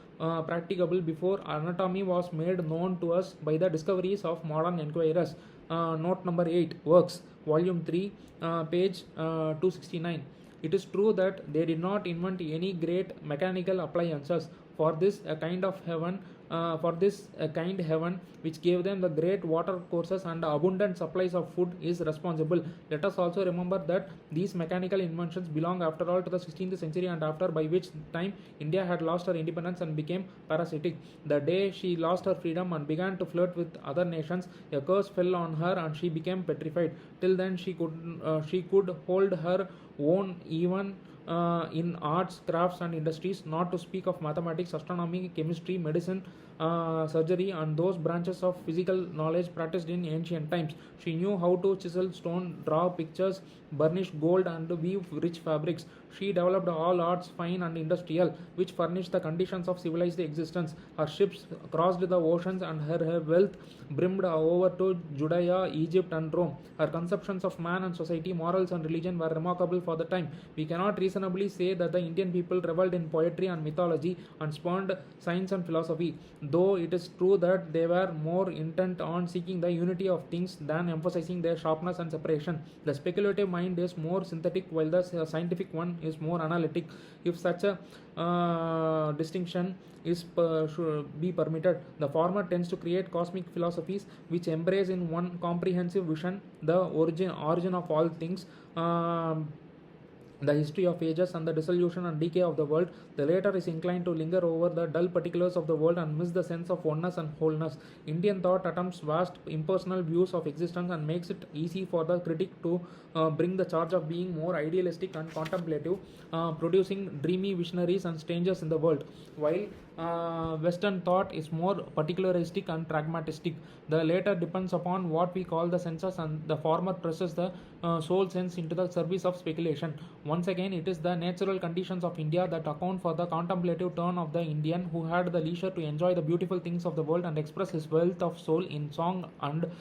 practicable before anatomy was made known to us by the discoveries of modern enquirers. Note number 8, Works, Volume 3, page 269. It is true that they did not invent any great mechanical appliances. For this a kind heaven which gave them the great water courses and abundant supplies of food is responsible. Let us also remember that these mechanical inventions belong after all to the 16th century and after, by which time India had lost her independence and became parasitic. The day she lost her freedom and began to flirt with other nations, a curse fell on her and she became petrified. Till then she could hold her own even in arts, crafts and industries, not to speak of mathematics, astronomy, chemistry, medicine, surgery and those branches of physical knowledge practiced in ancient times. She knew how to chisel stone, draw pictures, burnish gold and weave rich fabrics. She developed all arts fine and industrial which furnished the conditions of civilized existence. Her ships crossed the oceans and her wealth brimmed over to Judea, Egypt and Rome. Her conceptions of man and society, morals and religion were remarkable for the time. We cannot reasonably say that the Indian people revelled in poetry and mythology and spurned science and philosophy, though it is true that they were more intent on seeking the unity of things than emphasizing their sharpness and separation. The speculative mind is more synthetic while the scientific one is more analytic. If such a distinction should be permitted, the former tends to create cosmic philosophies which embrace in one comprehensive vision the origin of all things, the history of ages and the dissolution and decay of the world. The latter is inclined to linger over the dull particulars of the world and miss the sense of oneness and wholeness. Indian thought attempts vast impersonal views of existence and makes it easy for the critic to bring the charge of being more idealistic and contemplative, producing dreamy visionaries and strangers in the world, while Western thought is more particularistic and pragmatistic. The latter depends upon what we call the senses, and the former presses the soul sense into the service of speculation. Once again, it is the natural conditions of India that account for the contemplative turn of the Indian, who had the leisure to enjoy the beautiful things of the world and express his wealth of soul in song and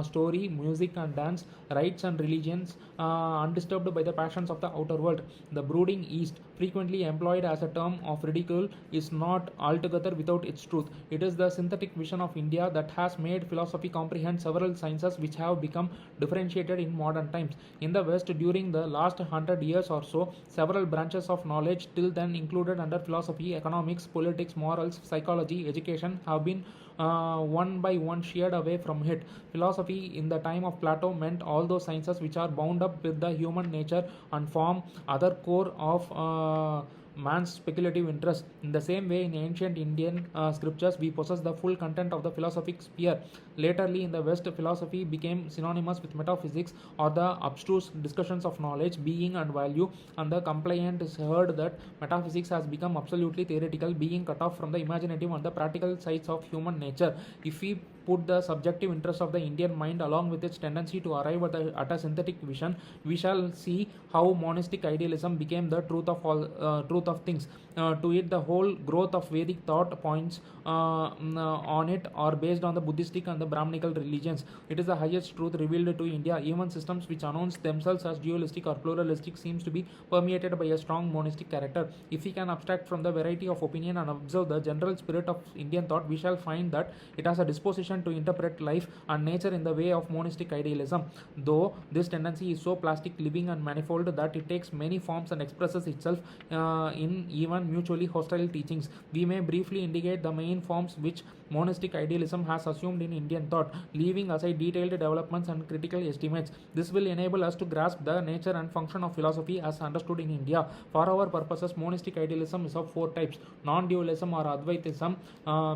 story, music and dance, rites and religions, undisturbed by the passions of the outer world. The brooding East, frequently employed as a term of ridicule, is not altogether without its truth. It is the synthetic vision of India that has made philosophy comprehend several sciences which have become differentiated in modern times. In the West, during the last 100 years or so, several branches of knowledge till then included under philosophy, economics, politics, morals, psychology, education have been one by one sheared away from it. Philosophy in the time of Plato meant all those sciences which are bound up with the human nature and form other core of man's speculative interest. In the same way, in ancient Indian scriptures, we possess the full content of the philosophic sphere. Laterly, in the West, philosophy became synonymous with metaphysics or the abstruse discussions of knowledge, being and value, and the complaint is heard that metaphysics has become absolutely theoretical, being cut off from the imaginative and the practical sides of human nature. If we put the subjective interest of the Indian mind along with its tendency to arrive at a synthetic vision, we shall see how monistic idealism became the truth of things. To it, the whole growth of Vedic thought points on it are based on the Buddhistic and the Brahminical religions. It is the highest truth revealed to India. Even systems which announce themselves as dualistic or pluralistic seems to be permeated by a strong monistic character. If we can abstract from the variety of opinion and observe the general spirit of Indian thought, we shall find that it has a disposition to interpret life and nature in the way of monistic idealism, though this tendency is so plastic, living and manifold that it takes many forms and expresses itself in even mutually hostile teachings. We may briefly indicate the main forms which monistic idealism has assumed in Indian thought, leaving aside detailed developments and critical estimates. This will enable us to grasp the nature and function of philosophy as understood in India. For our purposes, monistic idealism is of four types: non-dualism or Advaitism,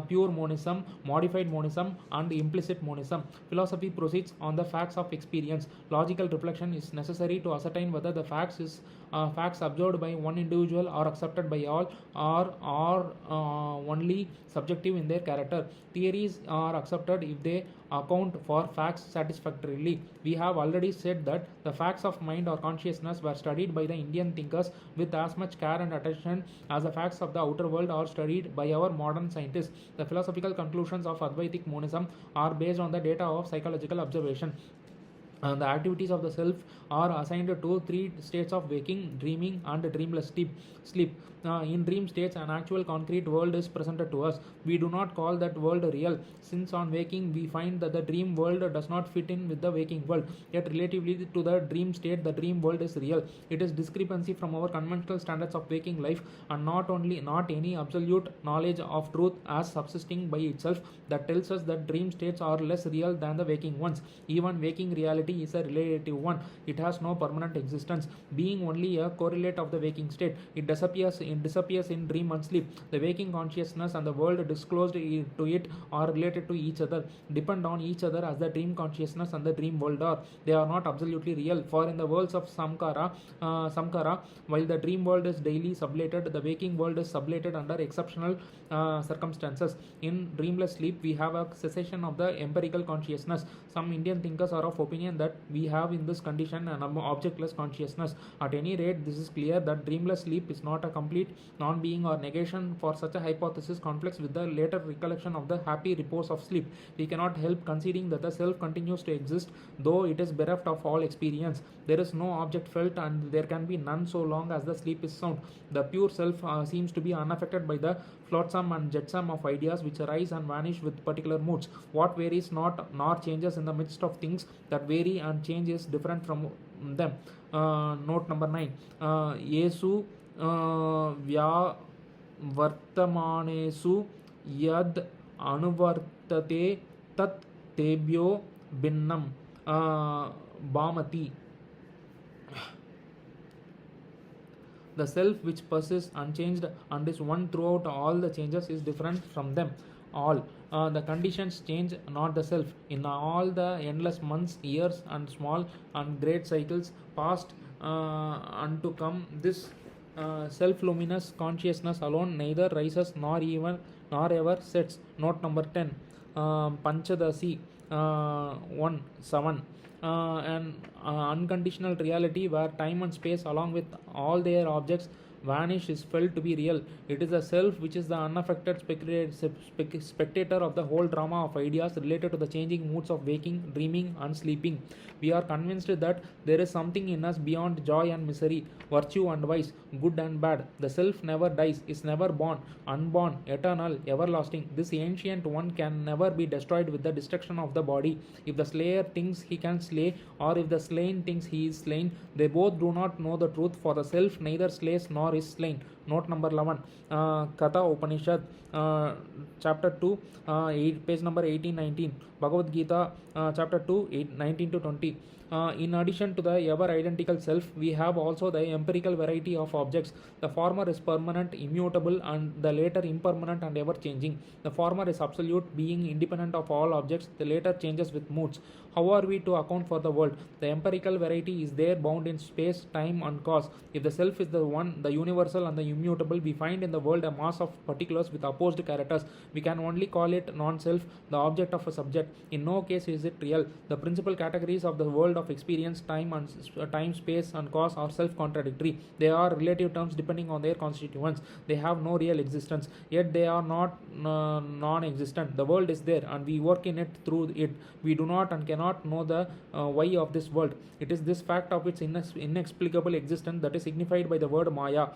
pure monism, modified monism, and implicit monism. Philosophy proceeds on the facts of experience. Logical reflection is necessary to ascertain whether the facts observed by one individual are accepted by all, or only subjective in their character. Theories are accepted if they account for facts satisfactorily. We have already said that the facts of mind or consciousness were studied by the Indian thinkers with as much care and attention as the facts of the outer world are studied by our modern scientists. The philosophical conclusions of Advaitic monism are based on the data of psychological observation. The activities of the self are assigned to three states of waking, dreaming, and dreamless sleep. In dream states, an actual concrete world is presented to us. We do not call that world real, since on waking we find that the dream world does not fit in with the waking world. Yet relatively to the dream state, the dream world is real. It is discrepancy from our conventional standards of waking life, and not any absolute knowledge of truth as subsisting by itself, that tells us that dream states are less real than the waking ones. Even waking reality is a relative one. It has no permanent existence, being only a correlate of the waking state. It disappears in dream and sleep. The waking consciousness and the world disclosed to it are related to each other, depend on each other as the dream consciousness and the dream world are. They are not absolutely real, for in the worlds of Samkara, while the dream world is daily sublated, the waking world is sublated under exceptional circumstances. In dreamless sleep, we have a cessation of the empirical consciousness. Some Indian thinkers are of opinion that we have in this condition an objectless consciousness. At any rate, this is clear that dreamless sleep is not a complete non-being or negation, for such a hypothesis conflicts with the later recollection of the happy repose of sleep. We cannot help conceding that the self continues to exist, though it is bereft of all experience. There is no object felt, and there can be none so long as the sleep is sound. The pure self seems to be unaffected by the flotsam and jetsam of ideas which arise and vanish with particular moods. What varies not nor changes in the midst of things that vary and change is different from them. Note number 9. Yesu वर्तमानेषु यद अनुवर्तते तत् तेभ्यो भिन्नं Bhamati. The self which persists unchanged and is one throughout all the changes is different from them all. The conditions change, not the self. In all the endless months, years, and small and great cycles past and to come, this self-luminous consciousness alone neither rises nor ever sets. Note number 10. Panchadasi 1:7. An unconditional reality where time and space along with all their objects vanish is felt to be real. It is the self which is the unaffected spectator of the whole drama of ideas related to the changing moods of waking, dreaming, and sleeping. We are convinced that there is something in us beyond joy and misery, virtue and vice, good and bad. The self never dies, is never born, unborn, eternal, everlasting. This ancient one can never be destroyed with the destruction of the body. If the slayer thinks he can slay, or if the slain thinks he is slain, they both do not know the truth, for the self neither slays nor is slain. Note number 11. Katha Upanishad, chapter 2, page number 18-19. Bhagavad Gita, chapter 2, 19-20. In addition to the ever identical self, we have also the empirical variety of objects. The former is permanent, immutable, and the later impermanent and ever changing. The former is absolute, being independent of all objects. The later changes with moods. How are we to account for the world? The empirical variety is there bound in space, time, and cause. If the self is the one, the universal and the immutable, we find in the world a mass of particulars with opposed characters. We can only call it non-self, the object of a subject. In no case is it real. The principal categories of the world of experience, time, space, and cause are self-contradictory. They are relative terms depending on their constituents. They have no real existence, yet they are not non-existent. The world is there, and we work in it through it. We do not and cannot know the why of this world. It is this fact of its inexplicable existence that is signified by the word Maya.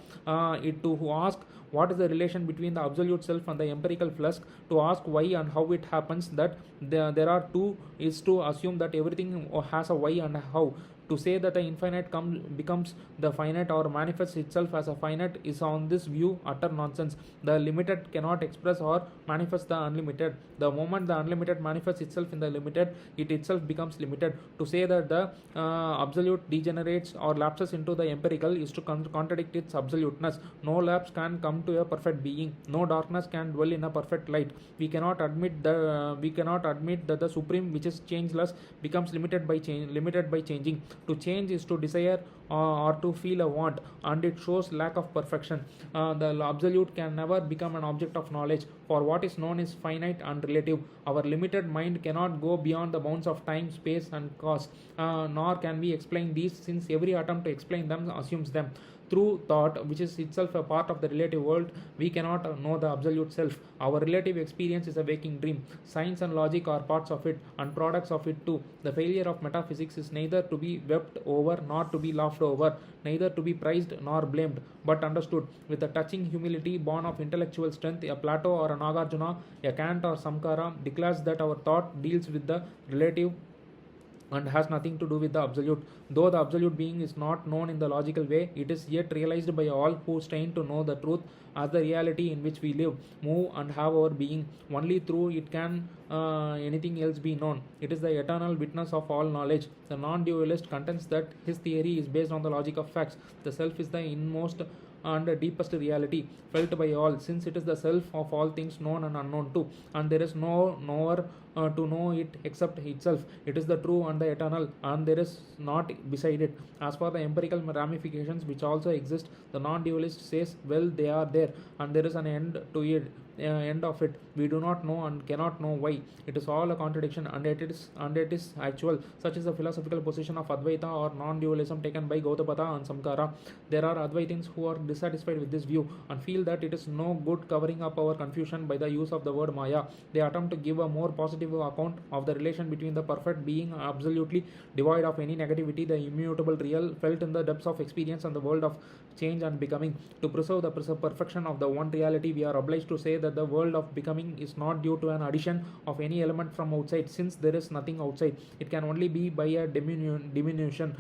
It to ask what is the relation between the absolute self and the empirical flux, to ask why and how it happens that there are two, is to assume that everything has a why and a how. To say that the infinite becomes the finite or manifests itself as a finite is on this view utter nonsense. The limited cannot express or manifest the unlimited. The moment the unlimited manifests itself in the limited, it itself becomes limited. To say that the absolute degenerates or lapses into the empirical is to contradict its absoluteness. No lapse can come to a perfect being. No darkness can dwell in a perfect light. We cannot admit that the supreme, which is changeless, becomes limited by changing. To change is to desire or to feel a want, and it shows lack of perfection. The absolute can never become an object of knowledge, for what is known is finite and relative. Our limited mind cannot go beyond the bounds of time, space, and cause, nor can we explain these, since every attempt to explain them assumes them. Through thought, which is itself a part of the relative world, we cannot know the absolute self. Our relative experience is a waking dream. Science and logic are parts of it, and products of it too. The failure of metaphysics is neither to be wept over nor to be laughed over, neither to be prized nor blamed, but understood. With a touching humility born of intellectual strength, a Plato or a Nagarjuna, a Kant or Samkara declares that our thought deals with the relative and has nothing to do with the absolute. Though the absolute being is not known in the logical way, it is yet realized by all who strain to know the truth as the reality in which we live, move, and have our being. Only through it can anything else be known. It is the eternal witness of all knowledge. The non-dualist contends that his theory is based on the logic of facts. The self is the inmost and deepest reality felt by all, since it is the self of all things known and unknown too, and there is no knower to know it except itself. It is the true and the eternal, and there is not beside it. As for the empirical ramifications which also exist, the non-dualist says, well, they are there, and there is an end to it. End of it. We do not know and cannot know why. It is all a contradiction, and it is actual. Such is the philosophical position of Advaita or non-dualism taken by Gautabata and Samkara. There are Advaitins who are dissatisfied with this view and feel that it is no good covering up our confusion by the use of the word Maya. They attempt to give a more positive account of the relation between the perfect being, absolutely devoid of any negativity, the immutable real, felt in the depths of experience, and the world of change and becoming. To preserve the perfection of the one reality, we are obliged to say that the world of becoming is not due to an addition of any element from outside, since there is nothing outside. It can only be by a diminution.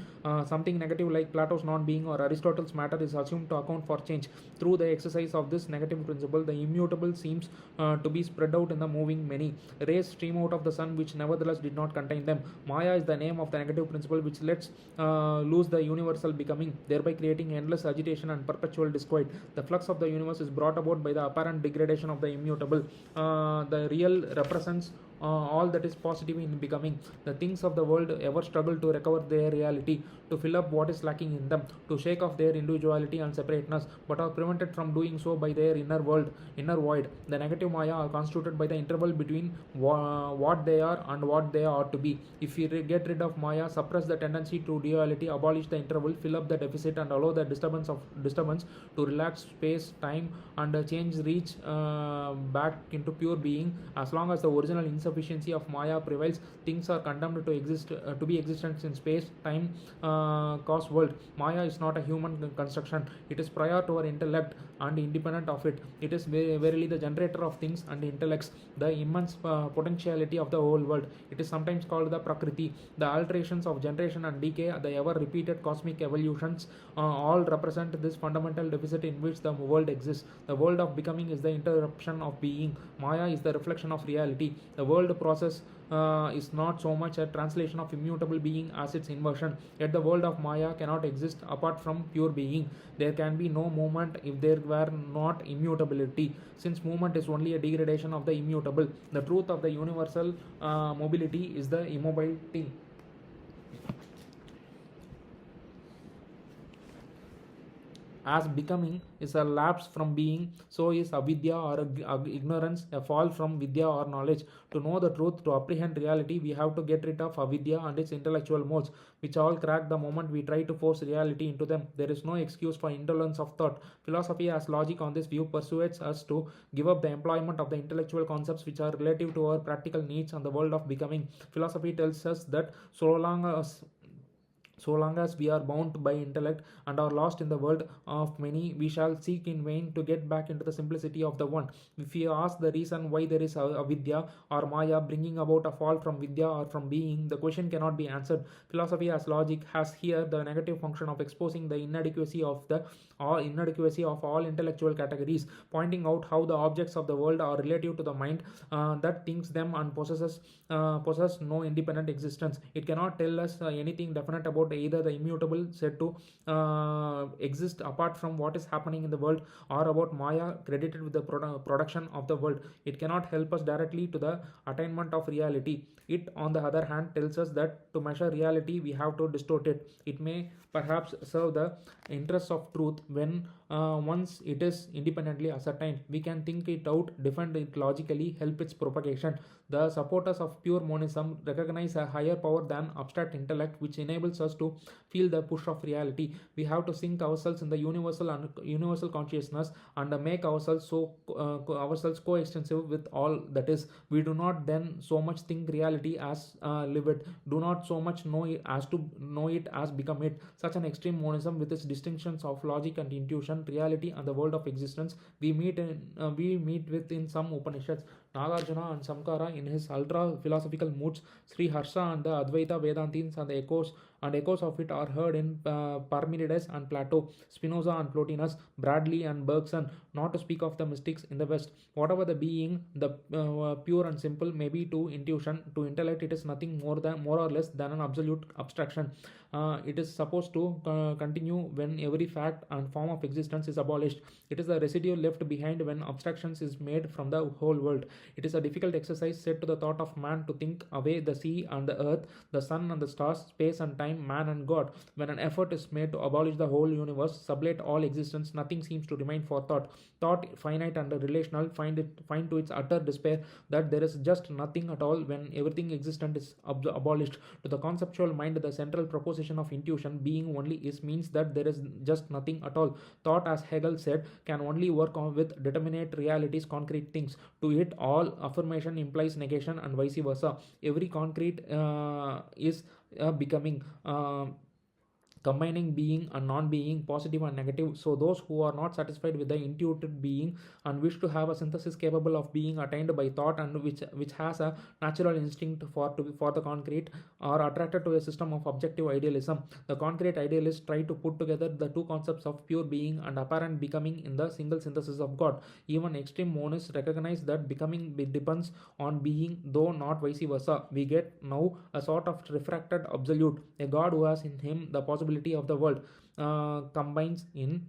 Something negative like Plato's non-being or Aristotle's matter is assumed to account for change. Through the exercise of this negative principle, the immutable seems to be spread out in the moving many. Rays stream out of the sun which nevertheless did not contain them. Maya is the name of the negative principle which lets loose the universal becoming, thereby creating endless agitation and perpetual disquiet. The flux of the universe is brought about by the apparent degradation of the immutable. The real represents all that is positive in becoming. The things of the world ever struggle to recover their reality, to fill up what is lacking in them, to shake off their individuality and separateness, but are prevented from doing so by their inner void. The negative Maya are constituted by the interval between what they are and what they ought to be. If we get rid of Maya, suppress the tendency to duality, abolish the interval, fill up the deficit, and allow the disturbance to relax space, time, and change reach back into pure being. As long as the original insufficiency of Maya prevails, things are condemned to be existence in space, time, cause world. Maya is not a human construction. It is prior to our intellect and independent of it. It is verily the generator of things and intellects, the immense potentiality of the whole world. It is sometimes called the Prakriti. The alterations of generation and decay, the ever repeated cosmic evolutions, all represent this fundamental deficit in which the world exists. The world of becoming is the interruption of being. Maya is the reflection of reality. The world process is not so much a translation of immutable being as its inversion. Yet the world of Maya cannot exist apart from pure being. There can be no movement if there were not immutability, since movement is only a degradation of the immutable. The truth of the universal mobility is the immobile thing. As becoming is a lapse from being, so is avidya or ignorance, a fall from vidya or knowledge. To know the truth, to apprehend reality, we have to get rid of avidya and its intellectual modes, which all crack the moment we try to force reality into them. There is no excuse for indolence of thought. Philosophy as logic on this view persuades us to give up the employment of the intellectual concepts which are relative to our practical needs and the world of becoming. Philosophy tells us that so long as we are bound by intellect and are lost in the world of many, we shall seek in vain to get back into the simplicity of the one. If we ask the reason why there is a vidya or maya bringing about a fall from vidya or from being, the question cannot be answered. Philosophy as logic has here the negative function of exposing the inadequacy of all intellectual categories, pointing out how the objects of the world are relative to the mind that thinks them and possess no independent existence. It cannot tell us anything definite about either the immutable said to exist apart from what is happening in the world, or about maya credited with the production of the world. It cannot help us directly to the attainment of reality. It, on the other hand, tells us that to measure reality we have to distort it. It may perhaps serve the interests of truth when once it is independently ascertained. We can think it out, defend it logically, help its propagation. The supporters of pure monism recognize a higher power than abstract intellect, which enables us to feel the push of reality. We have to sink ourselves in the universal consciousness and make ourselves coextensive with all that is. We do not then so much think reality as live it, do not so much know it as to know it as become it. Such an extreme monism, with its distinctions of logic and intuition, reality and the world of existence, we meet with in some Upanishads. Nagarjuna and Samkara in his ultra philosophical moods, Sri Harsha and the Advaita Vedantins and echoes of it are heard in Parmenides and Plato, Spinoza and Plotinus, Bradley and Bergson, not to speak of the mystics in the West. Whatever the being, the pure and simple, may be to intuition, to intellect it is nothing more or less than an absolute abstraction. It is supposed to continue when every fact and form of existence is abolished. It is the residue left behind when abstractions is made from the whole world. It is a difficult exercise set to the thought of man to think away the sea and the earth, the sun and the stars, space and time, man and God. When an effort is made to abolish the whole universe, sublate all existence, nothing seems to remain for thought. Thought, finite and relational, find to its utter despair that there is just nothing at all when everything existent is abolished. To the conceptual mind, the central proposition of intuition, being only is, means that there is just nothing at all. Thought, as Hegel said, can only work on with determinate realities, concrete things. To it, all affirmation implies negation and vice versa. Every concrete is becoming. Combining being and non-being, positive and negative. So those who are not satisfied with the intuitive being and wish to have a synthesis capable of being attained by thought, and which has a natural instinct for the concrete, are attracted to a system of objective idealism. The concrete idealists try to put together the two concepts of pure being and apparent becoming in the single synthesis of God. Even extreme monists recognize that becoming depends on being, though not vice versa. We get now a sort of refracted absolute, a God who has in him the possibility of the world, combines in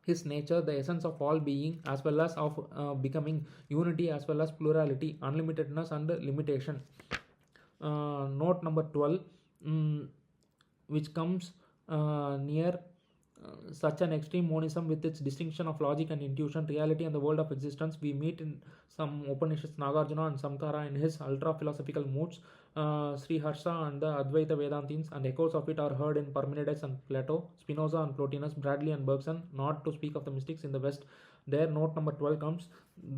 his nature the essence of all being as well as of becoming, unity as well as plurality, unlimitedness and limitation. Note number 12, which comes near such an extreme monism with its distinction of logic and intuition, reality and the world of existence, we meet in some Upanishads, Nagarjuna and Samkara in his ultra philosophical moods, Sri Harsha and the Advaita Vedantins, and echoes of it are heard in Parmenides and Plato, Spinoza and Plotinus, Bradley and Bergson, not to speak of the mystics in the West. There, note number 12 comes.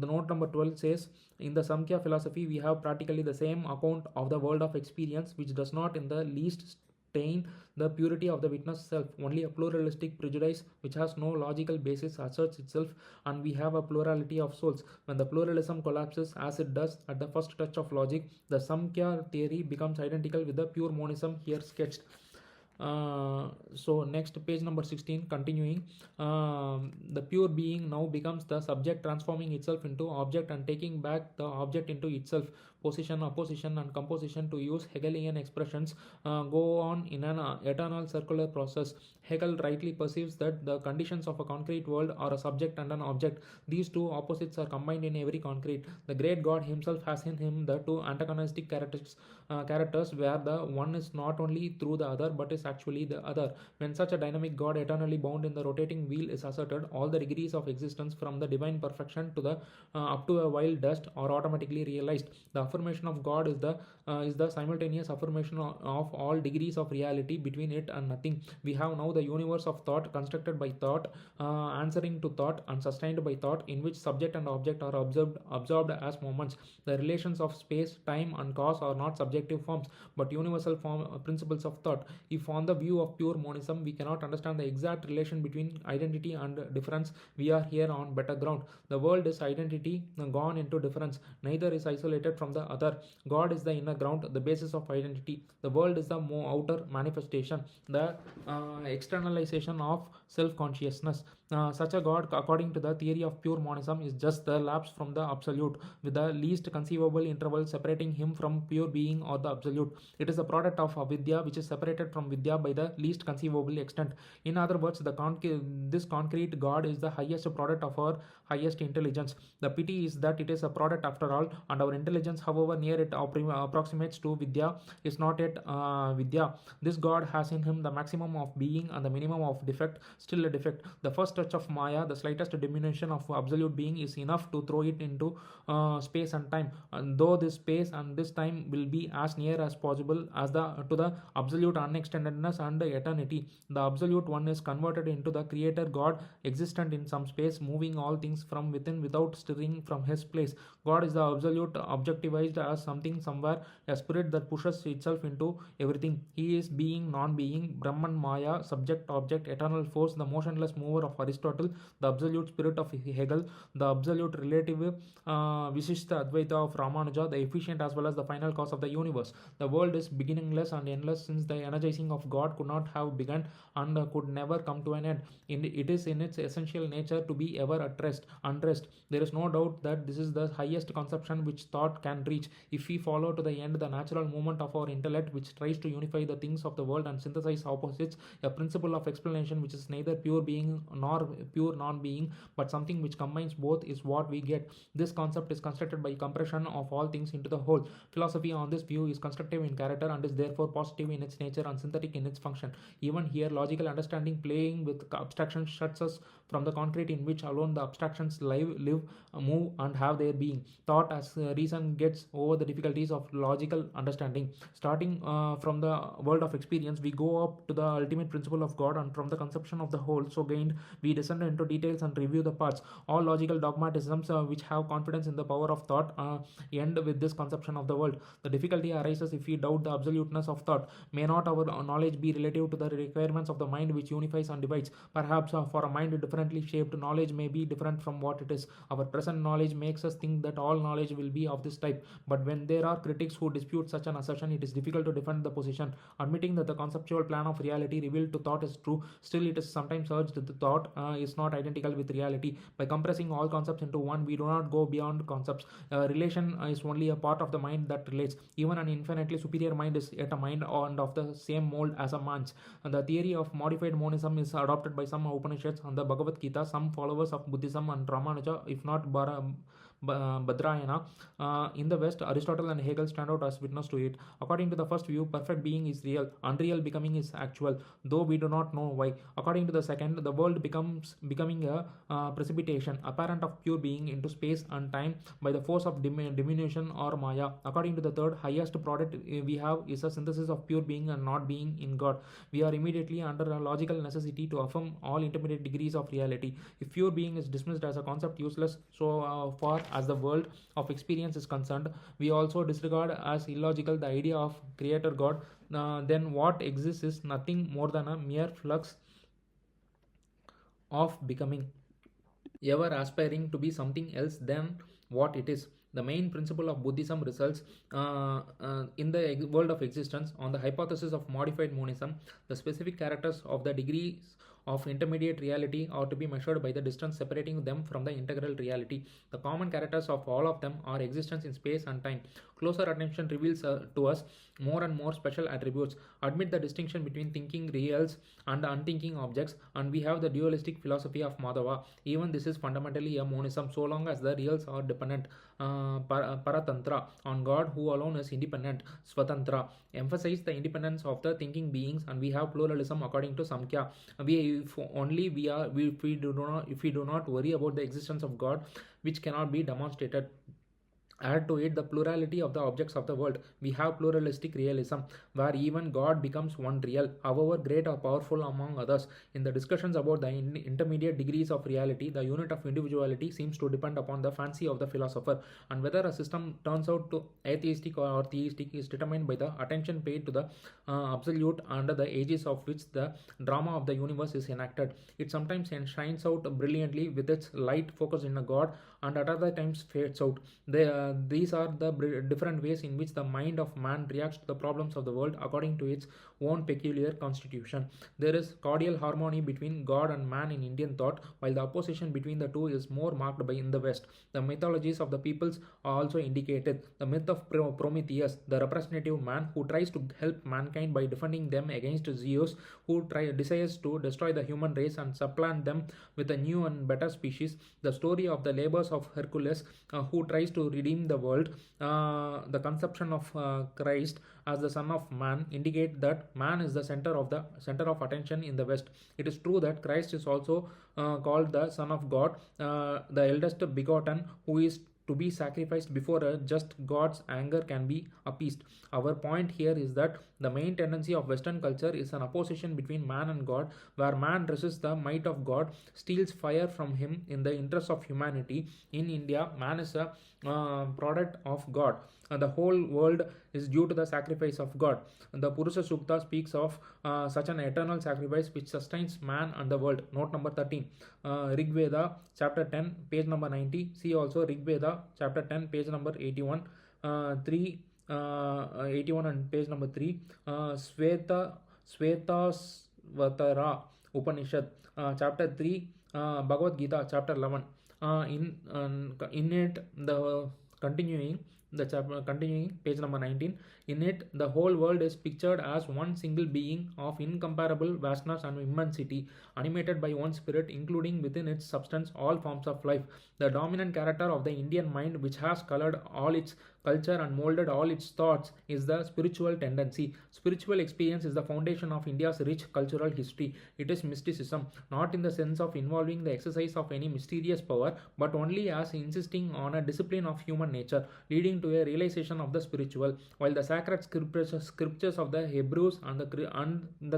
The note number 12 says, in the Samkhya philosophy, we have practically the same account of the world of experience, which does not in the least stain the purity of the witness self. Only a pluralistic prejudice which has no logical basis asserts itself, and we have a plurality of souls. When the pluralism collapses, as it does at the first touch of logic, the Samkhya theory becomes identical with the pure monism here sketched. So next, page number 16, continuing, the pure being now becomes the subject, transforming itself into object and taking back the object into itself. position, opposition, and composition, to use Hegelian expressions, go on in an eternal circular process. Hegel rightly perceives that the conditions of a concrete world are a subject and an object. These two opposites are combined in every concrete. The great God himself has in him the two antagonistic characters, where the one is not only through the other but is actually the other. When such a dynamic God eternally bound in the rotating wheel is asserted, all the degrees of existence from the divine perfection to the up to a wild dust are automatically realized. The affirmation of God is the simultaneous affirmation of all degrees of reality between it and nothing. We have now the universe of thought, constructed by thought, answering to thought, and sustained by thought, in which subject and object are absorbed as moments. The relations of space, time, and cause are not subjective forms, but universal principles of thought. If on the view of pure monism we cannot understand the exact relation between identity and difference, we are here on better ground. The world is identity gone into difference. Neither is isolated from the other. God is the inner ground, the basis of identity. The world is the outer manifestation, the externalization of self-consciousness. Such a God, according to the theory of pure monism, is just the lapse from the absolute, with the least conceivable interval separating him from pure being or the absolute. It is the product of avidya, which is separated from vidya by the least conceivable extent. In other words, this concrete God is the highest product of our highest intelligence. The pity is that it is a product after all, and our intelligence, however near it approximates to vidya, is not yet vidya. This God has in him the maximum of being and the minimum of defect, still a defect. The first touch of Maya, the slightest diminution of absolute being, is enough to throw it into space and time. And though this space and this time will be as near as possible as to the absolute unextendedness and eternity, the absolute one is converted into the creator God, existent in some space, moving all things from within without stirring from his place. God is the absolute, objectivized as something somewhere, a spirit that pushes itself into everything. He is being, non-being, Brahman, Maya, subject, object, eternal force, the motionless mover of Aristotle, the absolute spirit of Hegel, the absolute relative Visishta Advaita of Ramanuja, the efficient as well as the final cause of the universe. The world is beginningless and endless, since the energizing of God could not have begun and could never come to an end. It is in its essential nature to be ever at rest, unrest. There is no doubt that this is the highest conception which thought can reach. If we follow to the end the natural movement of our intellect, which tries to unify the things of the world and synthesize opposites, a principle of explanation which is neither pure being nor pure non-being, but something which combines both, is what we get. This concept is constructed by compression of all things into the whole. Philosophy on this view is constructive in character and is therefore positive in its nature and synthetic in its function. Even here, logical understanding playing with abstraction shuts us from the concrete in which alone the abstractions live, move, and have their being. Thought as reason gets over the difficulties of logical understanding. Starting from the world of experience, we go up to the ultimate principle of God, and from the conception of the whole so gained, we descend into details and review the parts. All logical dogmatisms which have confidence in the power of thought end with this conception of the world. The difficulty arises if we doubt the absoluteness of thought. May not our knowledge be relative to the requirements of the mind which unifies and divides? Perhaps for a mind differently shaped, knowledge may be different from what it is. Our present knowledge makes us think that all knowledge will be of this type, but when there are critics who dispute such an assertion, it is difficult to defend the position. Admitting that the conceptual plan of reality revealed to thought is true, still it is sometimes urged that the thought is not identical with reality. By compressing all concepts into one, we do not go beyond concepts. Relation is only a part of the mind that relates. Even an infinitely superior mind is yet a mind and of the same mold as a man's. The theory of modified monism is adopted by some Upanishads and the Bhagavad Gita, some followers of Buddhism and Ramanuja, if not Badrayana. In the West, Aristotle and Hegel stand out as witness to it. According to the first view, perfect being is real, unreal becoming is actual, though we do not know why. According to the second, the world becoming a precipitation apparent of pure being into space and time by the force of diminution or Maya. According to the third, highest product we have is a synthesis of pure being and not being in God. We are immediately under a logical necessity to affirm all intermediate degrees of reality. If pure being is dismissed as a concept useless so far as the world of experience is concerned, we also disregard as illogical the idea of creator God. Then what exists is nothing more than a mere flux of becoming, ever aspiring to be something else than what it is. The main principle of Buddhism results in the world of existence on the hypothesis of modified monism. The specific characters of the degrees of intermediate reality are to be measured by the distance separating them from the integral reality. The common characters of all of them are existence in space and time. Closer attention reveals to us more and more special attributes. Admit the distinction between thinking reals and unthinking objects, and we have the dualistic philosophy of Madhava. Even this is fundamentally a monism, so long as the reals are dependent, paratantra, on God, who alone is independent, swatantra. Emphasize the independence of the thinking beings, and we have pluralism according to Samkhya. If we do not worry about the existence of God, which cannot be demonstrated. Add to it the plurality of the objects of the world. We have pluralistic realism, where even God becomes one real, however great or powerful among others. In the discussions about the intermediate degrees of reality, the unit of individuality seems to depend upon the fancy of the philosopher, and whether a system turns out to atheistic or theistic is determined by the attention paid to the absolute under the aegis of which the drama of the universe is enacted. It sometimes shines out brilliantly with its light focused in a God, and at other times fades out. These are the different ways in which the mind of man reacts to the problems of the world according to its own peculiar constitution. There is cordial harmony between God and man in Indian thought, while the opposition between the two is more marked by in the West. The mythologies of the peoples are also indicated. The myth of Prometheus, the representative man who tries to help mankind by defending them against Zeus, who desires to destroy the human race and supplant them with a new and better species. The story of the labors of Hercules, who tries to redeem the world. The conception of Christ as the Son of Man indicate that man is the center of attention in the West. It is true that Christ is also called the Son of God, the eldest begotten, who is to be sacrificed before a just God's anger can be appeased. Our point here is that the main tendency of Western culture is an opposition between man and God, where man resists the might of God, steals fire from him in the interest of humanity. In India, man is a product of God. The whole world is due to the sacrifice of God. The Purusha Sukta speaks of such an eternal sacrifice which sustains man and the world. Note number 13. Rig Veda, chapter 10, page number 90. See also Rig Veda, chapter 10, page number 81. 81 and page number 3. Svetasvatara Upanishad, chapter 3. Bhagavad Gita, chapter 11. In it, the continuing page number 19. In it, the whole world is pictured as one single being of incomparable vastness and immensity, animated by one spirit, including within its substance all forms of life. The dominant character of the Indian mind, which has colored all its culture and molded all its thoughts, is the spiritual tendency. Spiritual experience is the foundation of India's rich cultural history. It is mysticism, not in the sense of involving the exercise of any mysterious power, but only as insisting on a discipline of human nature, leading to a realization of the spiritual. While the sacred scriptures of the Hebrews and the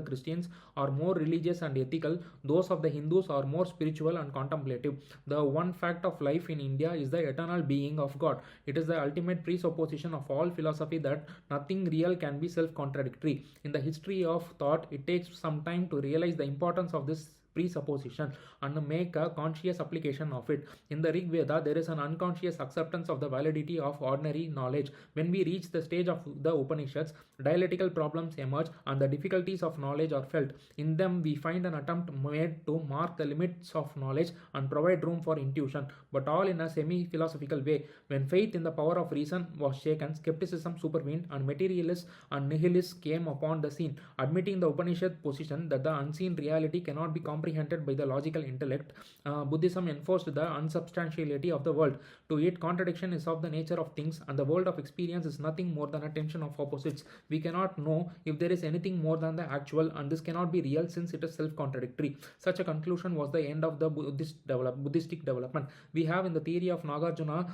Christians are more religious and ethical, those of the Hindus are more spiritual and contemplative. The one fact of life in India is the eternal being of God. It is the ultimate presupposition of all philosophy that nothing real can be self-contradictory. In the history of thought, it takes some time to realize the importance of this presupposition and make a conscious application of it. In the Rig Veda, there is an unconscious acceptance of the validity of ordinary knowledge. When we reach the stage of the Upanishads, dialectical problems emerge and the difficulties of knowledge are felt. In them, we find an attempt made to mark the limits of knowledge and provide room for intuition, but all in a semi-philosophical way. When faith in the power of reason was shaken, skepticism supervened, and materialists and nihilists came upon the scene. Admitting the Upanishad position that the unseen reality cannot be comprehended by the logical intellect, Buddhism enforced the unsubstantiality of the world. To it, contradiction is of the nature of things, and the world of experience is nothing more than a tension of opposites. We cannot know if there is anything more than the actual, and this cannot be real since it is self-contradictory. Such a conclusion was the end of the Buddhistic development. We have in the theory of Nagarjuna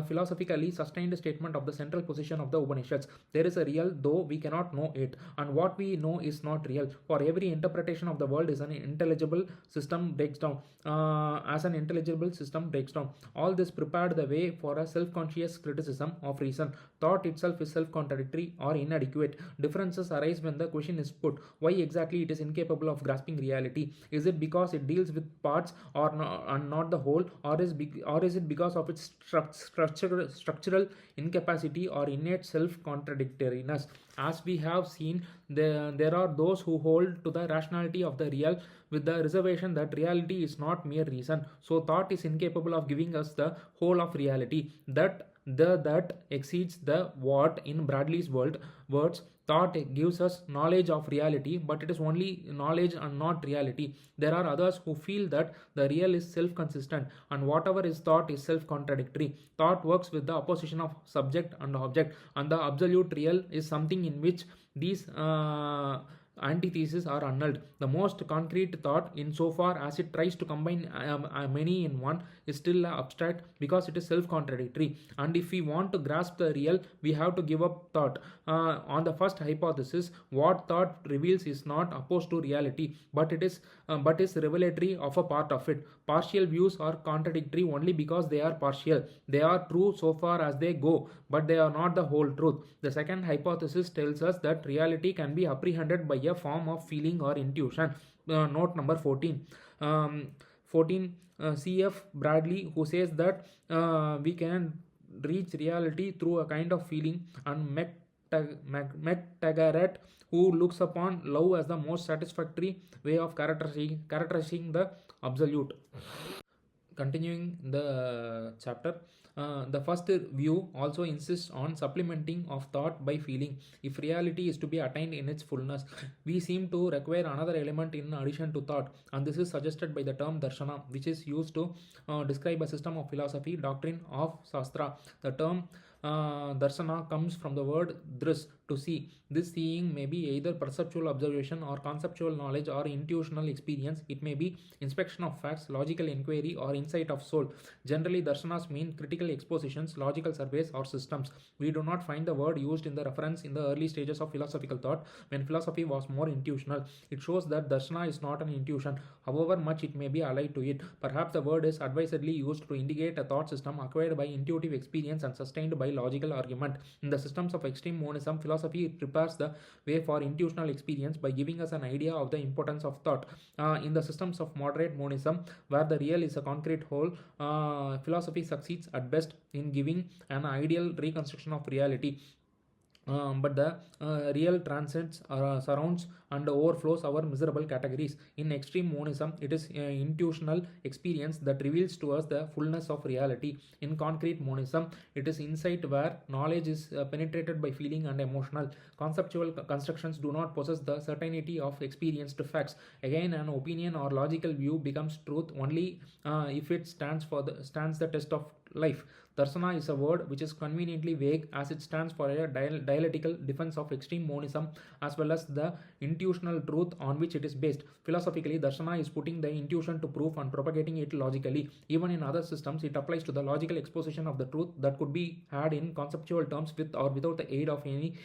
philosophically sustained statement of the central position of the Upanishads. There is a real, though we cannot know it, and what we know is not real. For every interpretation of the world is an intelligible system breaks down. All this prepared the way for a self-conscious criticism of reason. Thought itself is self-contradictory or inadequate. Differences arise when the question is put: why exactly it is incapable of grasping reality? Is it because it deals with parts or not the whole, or is it because of its structural incapacity or innate self-contradictoriness? As we have seen, there are those who hold to the rationality of the real with the reservation that reality is not mere reason. So thought is incapable of giving us the whole of reality. That The that exceeds the what in Bradley's words. Thought gives us knowledge of reality, but it is only knowledge and not reality. There are others who feel that the real is self consistent and whatever is thought is self contradictory. Thought works with the opposition of subject and object, and the absolute real is something in which these antitheses are annulled. The most concrete thought, insofar as it tries to combine many in one, is still abstract because it is self contradictory. And if we want to grasp the real, we have to give up thought. On the first hypothesis, what thought reveals is not opposed to reality, but is revelatory of a part of it. Partial views are contradictory only because they are partial. They are true so far as they go, but they are not the whole truth. The second hypothesis tells us that reality can be apprehended by a form of feeling or intuition. Note number 14. 14 C.F. Bradley, who says that we can reach reality through a kind of feeling, and McTaggart, who looks upon love as the most satisfactory way of characterizing the absolute. Continuing the chapter, the first view also insists on supplementing of thought by feeling. If reality is to be attained in its fullness, we seem to require another element in addition to thought, and this is suggested by the term darshana, which is used to describe a system of philosophy, doctrine of Shastra. The term darsana comes from the word dris, to see. This seeing may be either perceptual observation or conceptual knowledge or intuitional experience. It may be inspection of facts, logical inquiry, or insight of soul. Generally, darshanas mean critical expositions, logical surveys, or systems. We do not find the word used in the reference in the early stages of philosophical thought, when philosophy was more intuitional. It shows that darshana is not an intuition, however much it may be allied to it. Perhaps the word is advisedly used to indicate a thought system acquired by intuitive experience and sustained by logical argument. In the systems of extreme monism, philosophy prepares the way for intuitional experience by giving us an idea of the importance of thought. In the systems of moderate monism, where the real is a concrete whole, philosophy succeeds at best in giving an ideal reconstruction of reality. But the real transcends, surrounds, and overflows our miserable categories. In extreme monism, it is intuitional experience that reveals to us the fullness of reality. In concrete monism, it is insight where knowledge is penetrated by feeling and emotional. Conceptual constructions do not possess the certainty of experienced facts. Again, an opinion or logical view becomes truth only if it stands the test of life. Darsana is a word which is conveniently vague, as it stands for a dialectical defense of extreme monism as well as the intuitional truth on which it is based. Philosophically, Darshana is putting the intuition to proof and propagating it logically. Even in other systems, it applies to the logical exposition of the truth that could be had in conceptual terms with or without the aid of any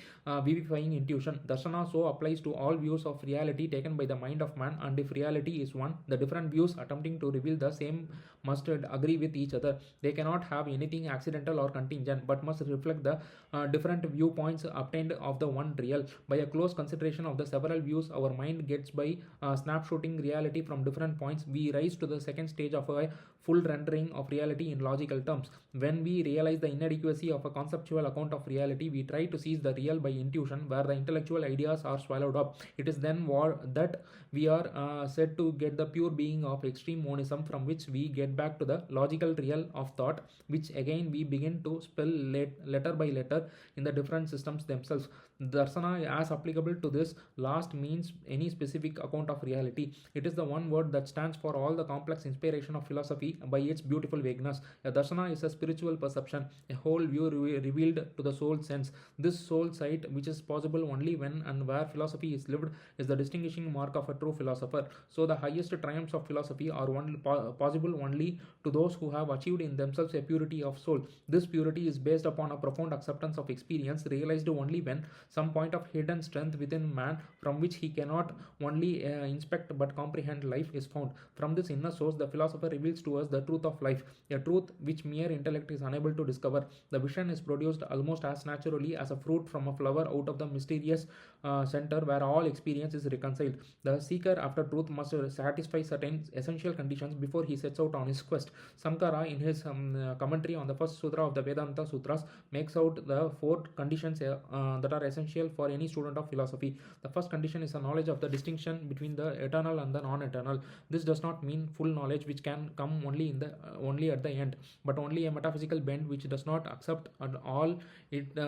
vivifying intuition. Darshana so applies to all views of reality taken by the mind of man, and if reality is one, the different views attempting to reveal the same must agree with each other. They cannot have anything accidental or contingent, but must reflect the different viewpoints obtained of the one real. By a close consideration of the several views our mind gets by snapshotting reality from different points, we rise to the second stage of a full rendering of reality in logical terms. When we realize the inadequacy of a conceptual account of reality, we try to seize the real by intuition, where the intellectual ideas are swallowed up. It is then that we are said to get the pure being of extreme monism, from which we get back to the logical real of thought, which again we begin to spell letter by letter in the different systems themselves. Darsana, as applicable to this last, means any specific account of reality. It is the one word that stands for all the complex inspiration of philosophy by its beautiful vagueness. A darsana is a spiritual perception, a whole view revealed to the soul sense. This soul sight, which is possible only when and where philosophy is lived, is the distinguishing mark of a true philosopher. So the highest triumphs of philosophy are possible only to those who have achieved in themselves a purity of soul. This purity is based upon a profound acceptance of experience, realized only when some point of hidden strength within man, from which he cannot only inspect but comprehend life, is found. From this inner source, the philosopher reveals to us the truth of life, a truth which mere intellect is unable to discover. The vision is produced almost as naturally as a fruit from a flower out of the mysterious center where all experience is reconciled. The seeker after truth must satisfy certain essential conditions before he sets out on his quest. Sankara, in his commentary on the first sutra of the Vedanta Sutras makes out the four conditions that are essential for any student of philosophy. The first condition is a knowledge of the distinction between the eternal and the non-eternal. This does not mean full knowledge, which can come only at the end, but only a metaphysical bend which does not accept at all it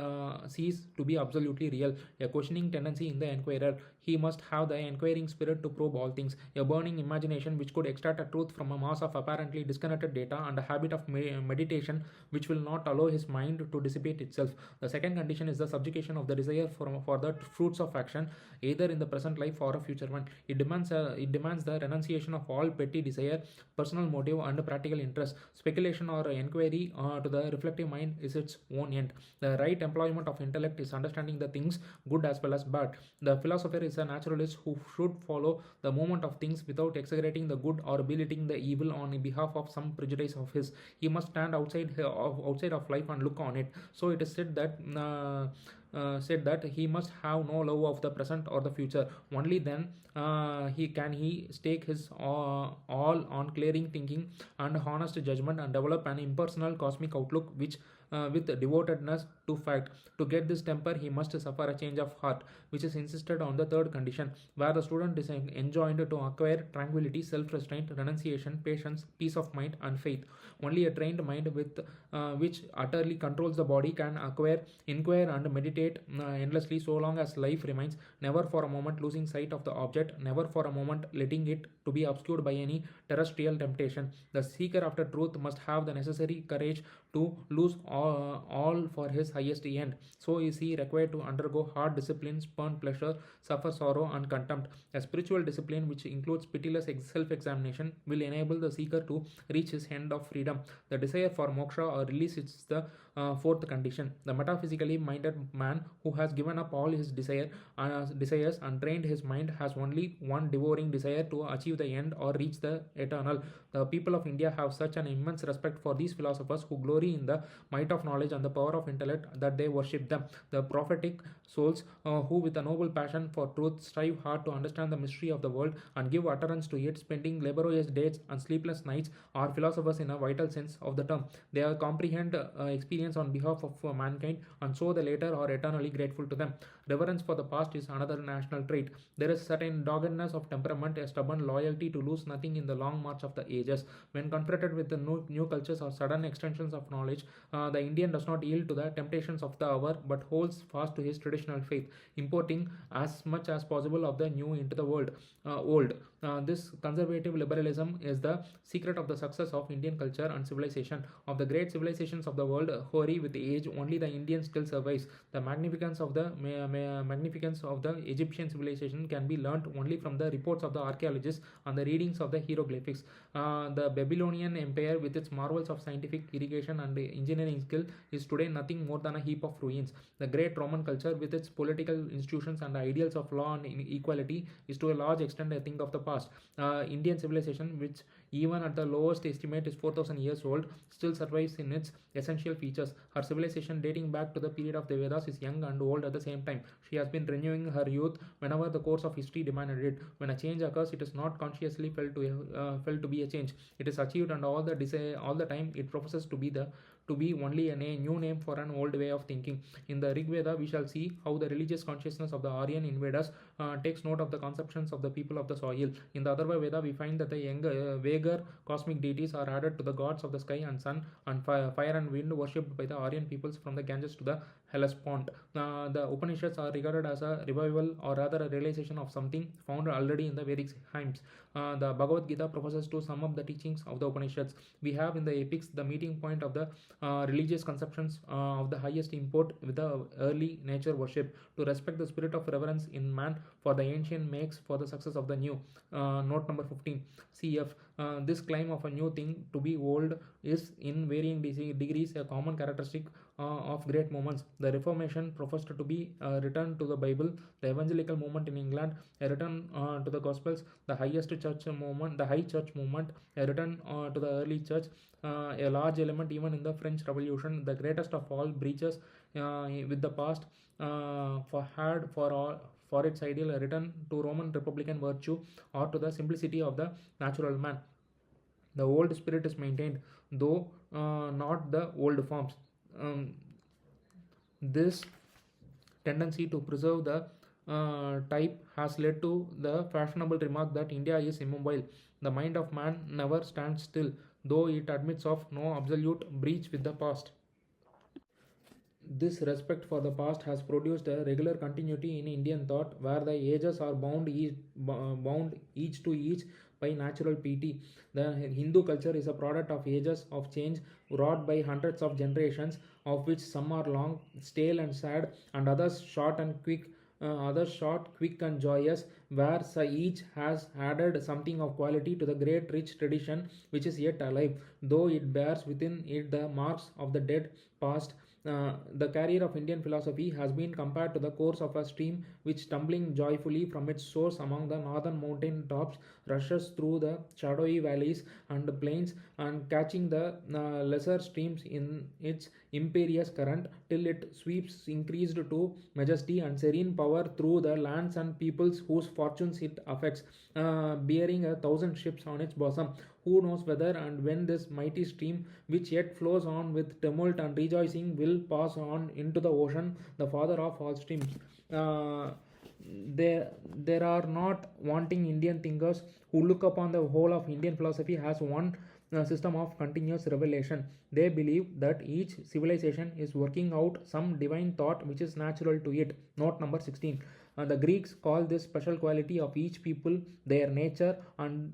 sees to be absolutely real. A questioning tendency in the inquirer. He must have the inquiring spirit to probe all things, a burning imagination which could extract a truth from a mass of apparently disconnected data, and a habit of meditation which will not allow his mind to dissipate itself. The second condition is the subjugation of the desire for the fruits of action, either in the present life or a future one. It demands the renunciation of all petty desire, personal motive, and practical interest. Speculation or inquiry to the reflective mind is its own end. The right employment of intellect is understanding the things good as well as bad. The philosopher is a naturalist who should follow the movement of things without exaggerating the good or belittling the evil on behalf of some prejudice of his. He must stand outside of life and look on it. So it is said that he must have no love of the present or the future. Only then he stake his all on clearing thinking and honest judgment, and develop an impersonal cosmic outlook which with devotedness to fact. To get this temper, he must suffer a change of heart, which is insisted on the third condition, where the student is enjoined to acquire tranquility, self-restraint, renunciation, patience, peace of mind, and faith. Only a trained mind with which utterly controls the body can inquire, and meditate endlessly so long as life remains, never for a moment losing sight of the object, never for a moment letting it to be obscured by any terrestrial temptation. The seeker after truth must have the necessary courage to lose all for his highest end. So is he required to undergo hard discipline, spurn pleasure, suffer sorrow and contempt. A spiritual discipline which includes pitiless self-examination will enable the seeker to reach his end of freedom. The desire for moksha or release is the fourth condition. The metaphysically minded man who has given up all his desires and trained his mind has only one devouring desire, to achieve the end or reach the eternal. The people of India have such an immense respect for these philosophers who glory in the might of knowledge and the power of intellect that they worship them. The prophetic souls who with a noble passion for truth strive hard to understand the mystery of the world and give utterance to it, spending laborious days and sleepless nights, are philosophers in a vital sense of the term. They comprehend experience on behalf of mankind, and so the later are eternally grateful to them. Reverence for the past is another national trait. There is certain doggedness of temperament, a stubborn loyalty to lose nothing in the long march of the ages. When confronted with the new cultures or sudden extensions of knowledge, the Indian does not yield to the temptations of the hour, but holds fast to his traditional faith, importing as much as possible of the new into the old. This conservative liberalism is the secret of the success of Indian culture and civilization. Of the great civilizations of the world, hoary with age, only the Indian still survives. The magnificence of the Egyptian civilization can be learnt only from the reports of the archaeologists and the readings of the hieroglyphics. The Babylonian Empire, with its marvels of scientific irrigation and engineering skill, is today nothing more than a heap of ruins. The great Roman culture, with its political institutions and ideals of law and equality, is to a large extent a thing of the past. Indian civilization, which even at the lowest estimate is 4,000 years old, still survives in its essential features. Her civilization, dating back to the period of the Vedas, is young and old at the same time. She has been renewing her youth whenever the course of history demanded it. When a change occurs, it is not consciously felt to be a change. It is achieved, and all the time it professes to be only a new name for an old way of thinking. In the Rig Veda, we shall see how the religious consciousness of the Aryan invaders takes note of the conceptions of the people of the soil. In the Atharva Veda, we find that the vaguer cosmic deities are added to the gods of the sky and sun and fire and wind, worshipped by the Aryan peoples from the Ganges to the Hellespont. The Upanishads are regarded as a revival, or rather a realization of something found already in the Vedic hymns. The Bhagavad Gita proposes to sum up the teachings of the Upanishads. We have in the epics the meeting point of the religious conceptions of the highest import with the early nature worship. To respect the spirit of reverence in man for the ancient makes for the success of the new. Note number 15. CF. This claim of a new thing to be old is in varying degrees a common characteristic of great movements. The Reformation professed to be a return to the Bible, the evangelical movement in England a return to the Gospels, the High Church movement, a return to the early church, a large element even in the French Revolution. The greatest of all breaches with the past for its ideal a return to Roman republican virtue or to the simplicity of the natural man. The old spirit is maintained, though not the old forms. This tendency to preserve the type has led to the fashionable remark that India is immobile. The mind of man never stands still, though it admits of no absolute breach with the past. This respect for the past has produced a regular continuity in Indian thought, where the ages are bound each to each by natural piety. The Hindu culture is a product of ages of change wrought by hundreds of generations, of which some are long, stale, and sad, and others short and quick. Others short, quick, and joyous, where each has added something of quality to the great rich tradition which is yet alive, though it bears within it the marks of the dead past. The career of Indian philosophy has been compared to the course of a stream which, tumbling joyfully from its source among the northern mountain tops, rushes through the shadowy valleys and plains, and catching the lesser streams in its imperious current till it sweeps increased to majesty and serene power through the lands and peoples whose fortunes it affects, bearing 1,000 ships on its bosom. Who knows whether and when this mighty stream, which yet flows on with tumult and rejoicing, will pass on into the ocean, the father of all streams. Uh, there are not wanting Indian thinkers who look upon the whole of Indian philosophy as one system of continuous revelation. They believe that each civilization is working out some divine thought which is natural to it. Note number 16. The Greeks call this special quality of each people their nature, and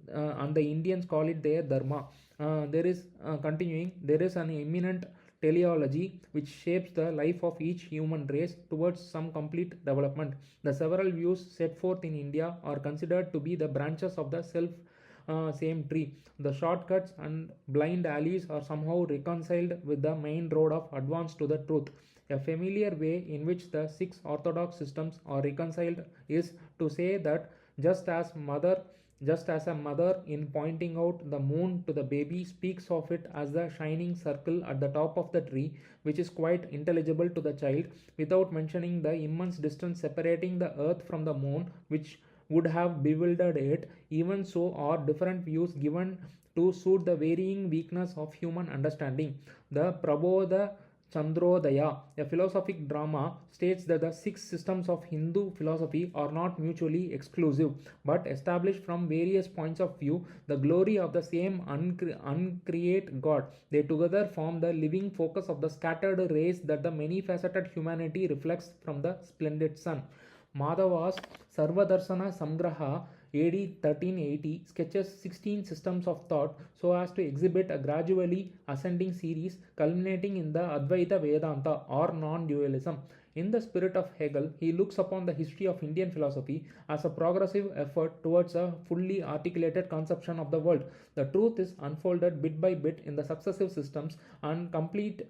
the Indians call it their dharma. There is an imminent teleology which shapes the life of each human race towards some complete development. The several views set forth in India are considered to be the branches of the same tree. The shortcuts and blind alleys are somehow reconciled with the main road of advance to the truth. A familiar way in which the six orthodox systems are reconciled is to say that just as mother just as a mother, in pointing out the moon to the baby, speaks of it as the shining circle at the top of the tree, which is quite intelligible to the child, without mentioning the immense distance separating the earth from the moon, which would have bewildered it, even so are different views given to suit the varying weakness of human understanding. The Prabodha Chandrodaya, a philosophic drama, states that the six systems of Hindu philosophy are not mutually exclusive, but established from various points of view the glory of the same uncreate God. They together form the living focus of the scattered rays that the many faceted humanity reflects from the splendid sun. Madhava's Sarvadarsana Samgraha AD 1380 sketches 16 systems of thought so as to exhibit a gradually ascending series culminating in the Advaita Vedanta or non-dualism. In the spirit of Hegel, he looks upon the history of Indian philosophy as a progressive effort towards a fully articulated conception of the world. The truth is unfolded bit by bit in the successive systems, and complete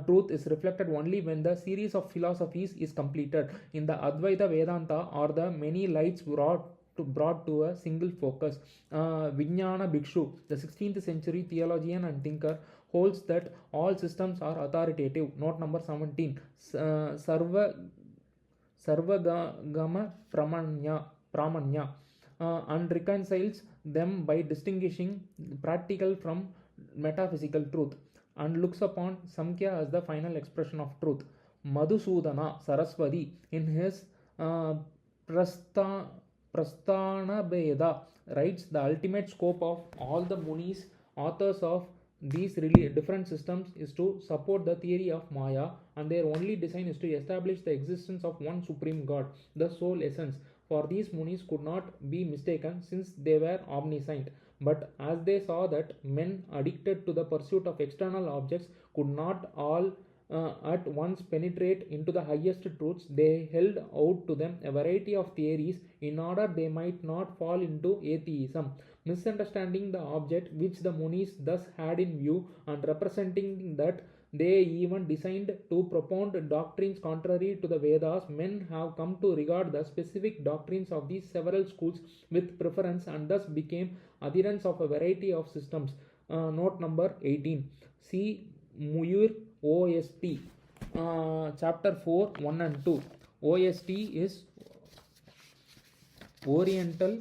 truth is reflected only when the series of philosophies is completed. In the Advaita Vedanta are the many lights brought to a single focus. Vijnana Bhikshu, the 16th century theologian and thinker, holds that all systems are authoritative. Note number 17. Sarvagama Pramanya, and reconciles them by distinguishing practical from metaphysical truth, and looks upon Samkhya as the final expression of truth. Madhusudana Saraswati, in his Prastha Prasthana Veda, writes the ultimate scope of all the Munis, authors of these really different systems, is to support the theory of Maya, and their only design is to establish the existence of one supreme God, the sole essence. For these Munis could not be mistaken, since they were omniscient. But as they saw that men addicted to the pursuit of external objects could not all at once penetrate into the highest truths, they held out to them a variety of theories in order they might not fall into atheism, misunderstanding the object which the Munis thus had in view, and representing that they even designed to propound doctrines contrary to the Vedas. Men have come to regard the specific doctrines of these several schools with preference, and thus became adherents of a variety of systems. Note number 18. See Muyur OST, chapter 4, 1 and 2. OST is Oriental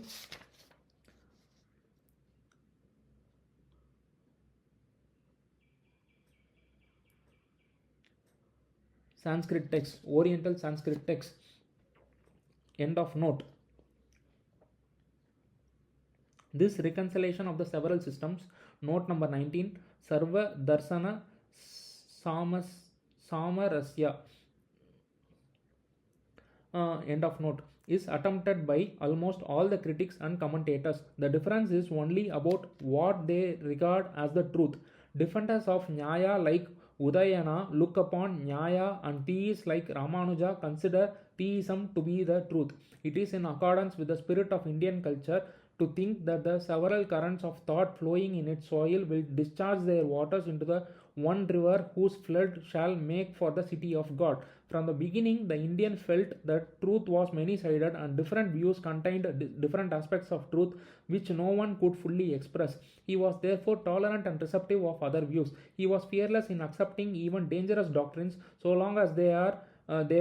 Sanskrit texts, Oriental Sanskrit texts. End of note. This reconciliation of the several systems, note number 19, Sarva Darsana Samarasya, end of note, is attempted by almost all the critics and commentators. The difference is only about what they regard as the truth. Defenders of Nyaya like Udayana look upon Nyaya, and theists like Ramanuja consider theism to be the truth. It is in accordance with the spirit of Indian culture to think that the several currents of thought flowing in its soil will discharge their waters into the one river whose flood shall make for the city of God. From the beginning, the Indian felt that truth was many-sided and different views contained different aspects of truth which no one could fully express. He was therefore tolerant and receptive of other views. He was fearless in accepting even dangerous doctrines so long as they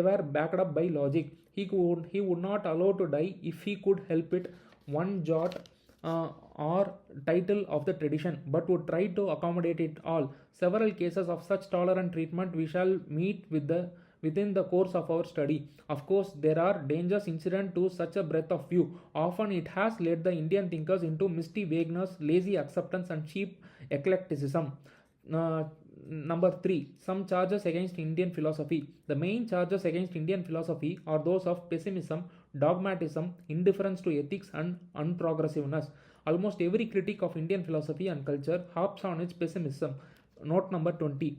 were backed up by logic. He would not allow to die if he could help it one jot or title of the tradition, but would try to accommodate it all. Several cases of such tolerant treatment we shall meet within the course of our study. Of course, there are dangers incident to such a breadth of view. Often it has led the Indian thinkers into misty vagueness, lazy acceptance, and cheap eclecticism. Number 3. Some charges against Indian philosophy. The main charges against Indian philosophy are those of pessimism, dogmatism, indifference to ethics, and unprogressiveness. Almost every critic of Indian philosophy and culture harps on its pessimism. Note number 20.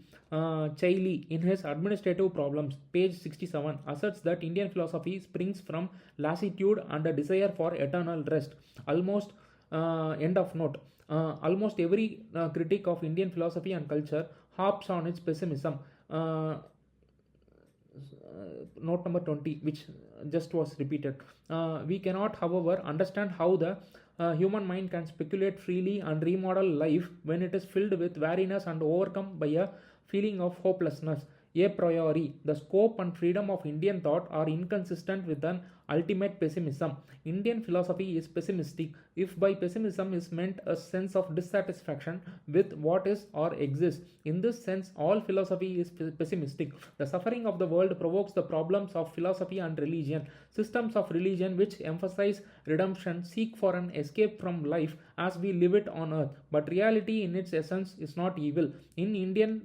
Chailey, in his Administrative Problems, page 67, asserts that Indian philosophy springs from lassitude and a desire for eternal rest. End of note. Almost every critic of Indian philosophy and culture harps on its pessimism. Note number 20, which just was repeated. We cannot, however, understand how the human mind can speculate freely and remodel life when it is filled with weariness and overcome by a feeling of hopelessness. A priori, the scope and freedom of Indian thought are inconsistent with an ultimate pessimism. Indian philosophy is pessimistic if by pessimism is meant a sense of dissatisfaction with what is or exists. In this sense, all philosophy is pessimistic. The suffering of the world provokes the problems of philosophy and religion. Systems of religion which emphasize redemption seek for an escape from life as we live it on earth, but reality in its essence is not evil. In Indian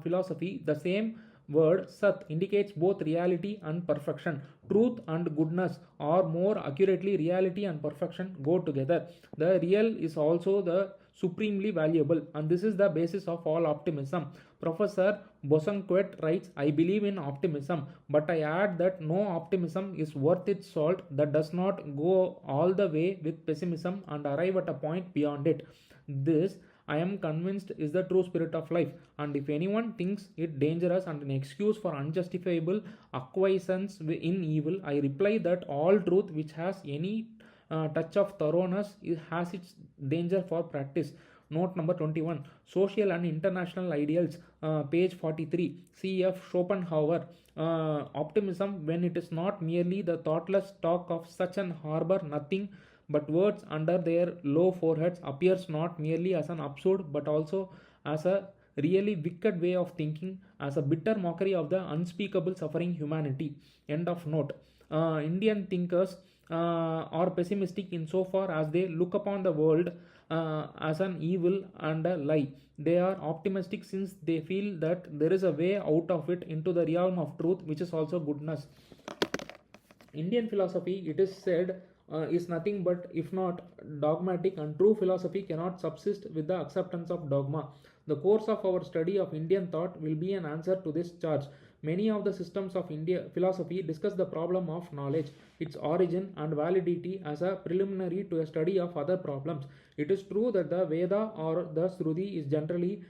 philosophy, the same word Sat indicates both reality and perfection. Truth and goodness, or more accurately, reality and perfection, go together. The real is also the supremely valuable, and this is the basis of all optimism. Professor Bosanquet writes, I believe in optimism, but I add that no optimism is worth its salt that does not go all the way with pessimism and arrive at a point beyond it. This, I am convinced, is the true spirit of life, and if anyone thinks it dangerous and an excuse for unjustifiable acquiescence in evil, I reply that all truth which has any touch of thoroughness has its danger for practice. Note number 21. Social and International Ideals, page 43. C.F. Schopenhauer. Optimism, when it is not merely the thoughtless talk of such an harbor nothing but words under their low foreheads, appears not merely as an absurd but also as a really wicked way of thinking, as a bitter mockery of the unspeakable suffering humanity. End of note. Indian thinkers are pessimistic insofar as they look upon the world as an evil and a lie. They are optimistic since they feel that there is a way out of it into the realm of truth, which is also goodness. Indian philosophy, it is said, is nothing but if not dogmatic, and true philosophy cannot subsist with the acceptance of dogma. The course of our study of Indian thought will be an answer to this charge. Many of the systems of India philosophy discuss the problem of knowledge, its origin and validity as a preliminary to a study of other problems. It is true that the Veda or the Shruti is generally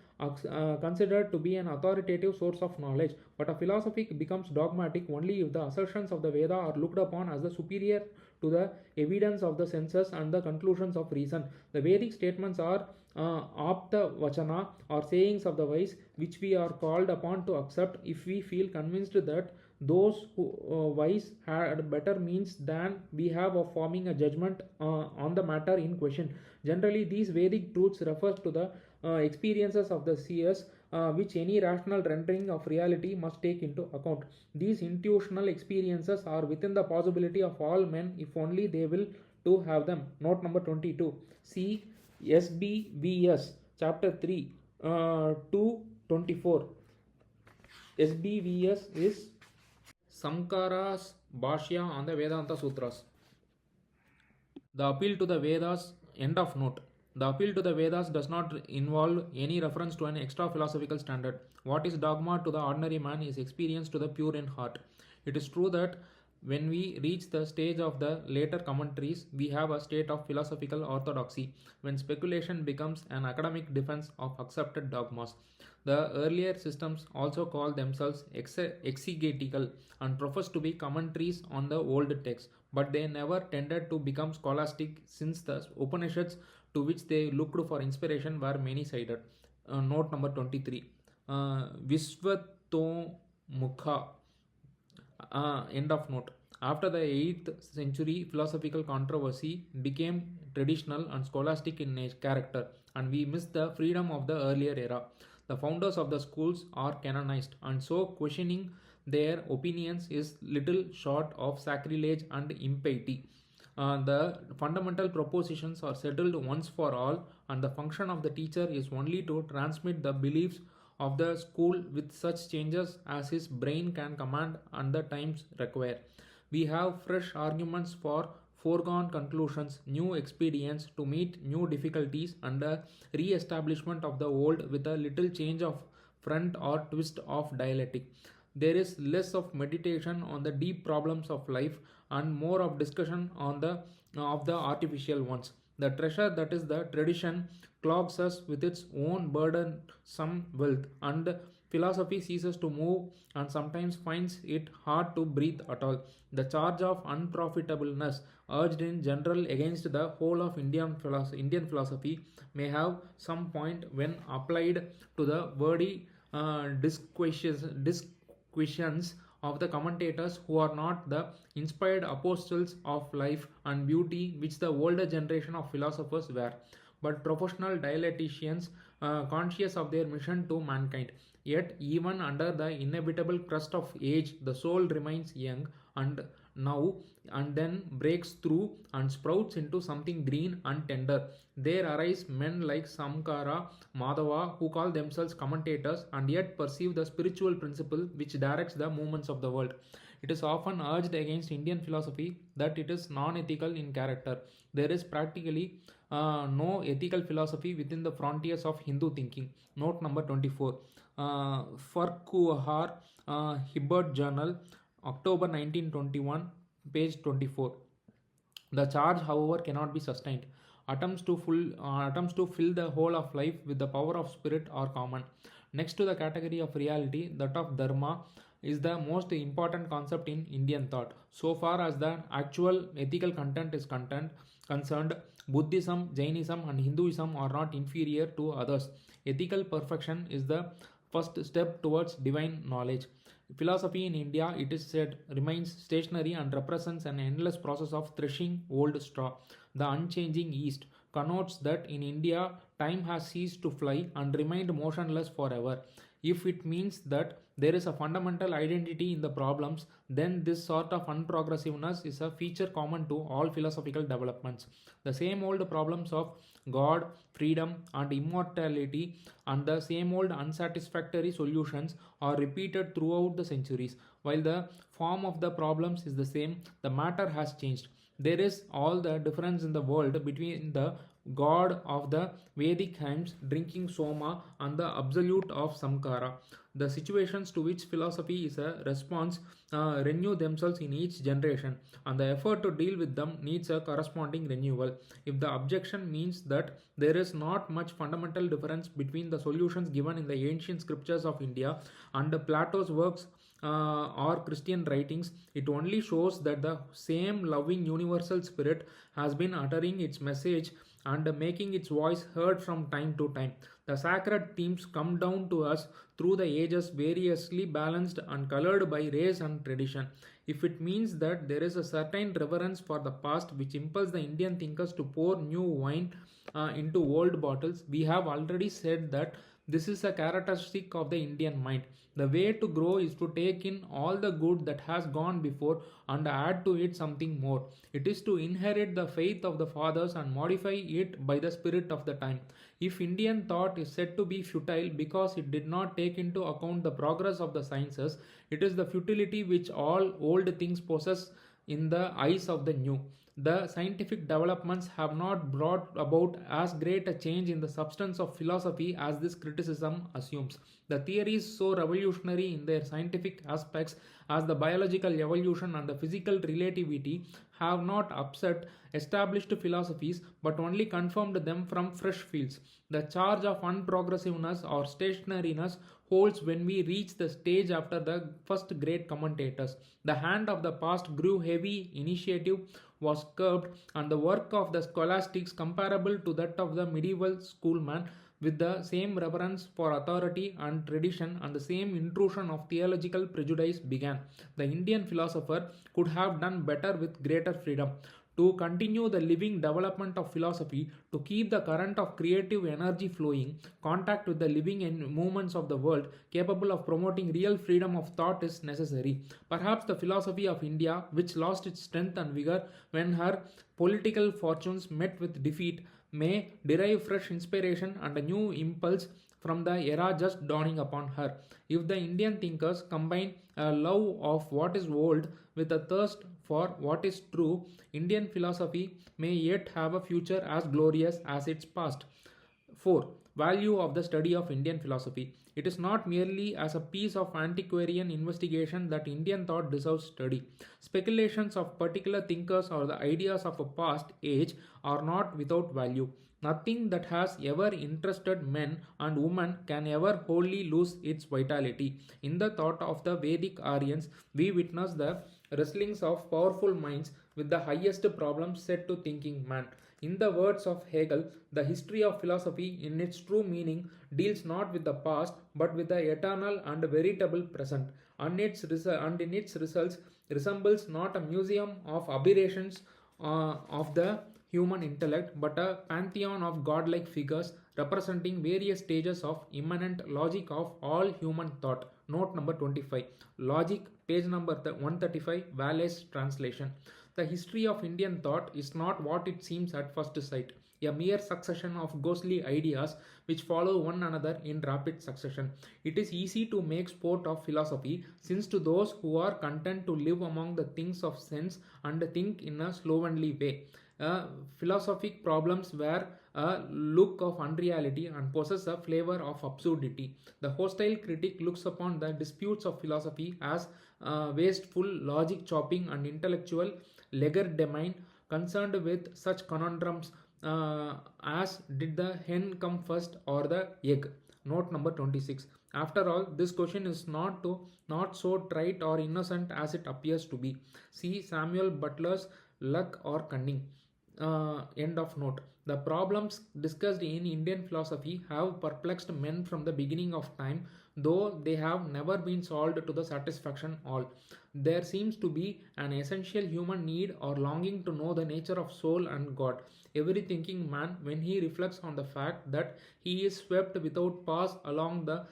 considered to be an authoritative source of knowledge, but a philosophy becomes dogmatic only if the assertions of the Veda are looked upon as the superior to the evidence of the senses and the conclusions of reason. The Vedic statements are apta vachana, or sayings of the wise, which we are called upon to accept if we feel convinced that those who wise had better means than we have of forming a judgment on the matter in question. Generally, these Vedic truths refer to the experiences of the seers which any rational rendering of reality must take into account. These intuitional experiences are within the possibility of all men if only they will to have them. Note number 22. See SBVS chapter 3 to 24. SBVS is Samkara's Bhashya on the Vedanta Sutras. The appeal to the Vedas, end of note. The appeal to the Vedas does not involve any reference to an extra philosophical standard. What is dogma to the ordinary man is experience to the pure in heart. It is true that when we reach the stage of the later commentaries, we have a state of philosophical orthodoxy, when speculation becomes an academic defense of accepted dogmas. The earlier systems also call themselves exegetical and profess to be commentaries on the old text, but they never tended to become scholastic since the Upanishads to which they looked for inspiration were many sided. Note number 23. Visvatomukha. End of note. After the 8th century, philosophical controversy became traditional and scholastic in character, and we miss the freedom of the earlier era. The founders of the schools are canonized, and so questioning their opinions is little short of sacrilege and impiety. The fundamental propositions are settled once for all, and the function of the teacher is only to transmit the beliefs of the school with such changes as his brain can command and the times require. We have fresh arguments for foregone conclusions, new expedients to meet new difficulties, and a re establishment of the old with a little change of front or twist of dialectic. There is less of meditation on the deep problems of life and more of discussion on the of the artificial ones. The treasure that is the tradition clogs us with its own burdensome wealth, and philosophy ceases to move and sometimes finds it hard to breathe at all. The charge of unprofitableness urged in general against the whole of Indian philosophy may have some point when applied to the wordy disquisitions of the commentators who are not the inspired apostles of life and beauty which the older generation of philosophers were, but professional dialecticians conscious of their mission to mankind. Yet, even under the inevitable crust of age, the soul remains young and now and then breaks through and sprouts into something green and tender. There arise men like Samkara, Madhava, who call themselves commentators and yet perceive the spiritual principle which directs the movements of the world. It is often urged against Indian philosophy that it is non ethical in character. There is practically no ethical philosophy within the frontiers of Hindu thinking. Note number 24. Farquhar, Hibbert Journal, October 1921, page 24. The charge, however, cannot be sustained. Attempts to fill the whole of life with the power of spirit are common. Next to the category of reality, that of dharma is the most important concept in Indian thought. So far as the actual ethical content is concerned, Buddhism, Jainism, and Hinduism are not inferior to others. Ethical perfection is the first step towards divine knowledge. Philosophy in India, it is said, remains stationary and represents an endless process of threshing old straw. The unchanging East connotes that in India, time has ceased to fly and remained motionless forever. If it means that there is a fundamental identity in the problems, then this sort of unprogressiveness is a feature common to all philosophical developments. The same old problems of God, freedom, and immortality, and the same old unsatisfactory solutions are repeated throughout the centuries. While the form of the problems is the same, the matter has changed. There is all the difference in the world between the god of the Vedic hymns drinking Soma and the absolute of Samkara. The situations to which philosophy is a response renew themselves in each generation, and the effort to deal with them needs a corresponding renewal. If the objection means that there is not much fundamental difference between the solutions given in the ancient scriptures of India and Plato's works or Christian writings, it only shows that the same loving universal spirit has been uttering its message and making its voice heard from time to time. The sacred themes come down to us through the ages, variously balanced and colored by race and tradition. If it means that there is a certain reverence for the past which impels the Indian thinkers to pour new wine into old bottles, we have already said that This is a characteristic of the Indian mind. The way to grow is to take in all the good that has gone before and add to it something more. It is to inherit the faith of the fathers and modify it by the spirit of the time. If Indian thought is said to be futile because it did not take into account the progress of the sciences, it is the futility which all old things possess in the eyes of the new. The scientific developments have not brought about as great a change in the substance of philosophy as this criticism assumes. The theories so revolutionary in their scientific aspects as the biological evolution and the physical relativity have not upset established philosophies but only confirmed them from fresh fields. The charge of unprogressiveness or stationariness holds when we reach the stage after the first great commentators. The hand of the past grew heavy, initiative was curbed, and the work of the scholastics comparable to that of the medieval schoolman with the same reverence for authority and tradition and the same intrusion of theological prejudice began. The Indian philosopher could have done better with greater freedom to continue the living development of philosophy, to keep the current of creative energy flowing, contact with the living movements of the world, capable of promoting real freedom of thought is necessary. Perhaps the philosophy of India, which lost its strength and vigor when her political fortunes met with defeat, may derive fresh inspiration and a new impulse from the era just dawning upon her. If the Indian thinkers combine a love of what is old with a thirst for what is true, Indian philosophy may yet have a future as glorious as its past. 4. Value of the study of Indian philosophy. It is not merely as a piece of antiquarian investigation that Indian thought deserves study. Speculations of particular thinkers or the ideas of a past age are not without value. Nothing that has ever interested men and women can ever wholly lose its vitality. In the thought of the Vedic Aryans, we witness the wrestlings of powerful minds with the highest problems set to thinking man. In the words of Hegel, the history of philosophy in its true meaning deals not with the past but with the eternal and veritable present, and in its results resembles not a museum of aberrations of the human intellect but a pantheon of godlike figures representing various stages of immanent logic of all human thought. Note number 25. Logic, page number 135, Wallace translation. The history of Indian thought is not what it seems at first sight, a mere succession of ghostly ideas which follow one another in rapid succession. It is easy to make sport of philosophy, since to those who are content to live among the things of sense and think in a slovenly way, philosophic problems wear a look of unreality and possess a flavor of absurdity. The hostile critic looks upon the disputes of philosophy as wasteful logic chopping and intellectual legerdemain concerned with such conundrums as did the hen come first or the egg. Note number 26. After all, this question is not so trite or innocent as it appears to be. See Samuel Butler's Luck or Cunning. End of note. The problems discussed in Indian philosophy have perplexed men from the beginning of time, though they have never been solved to the satisfaction all. There seems to be an essential human need or longing to know the nature of soul and God. Every thinking man, when he reflects on the fact that he is swept without pause along the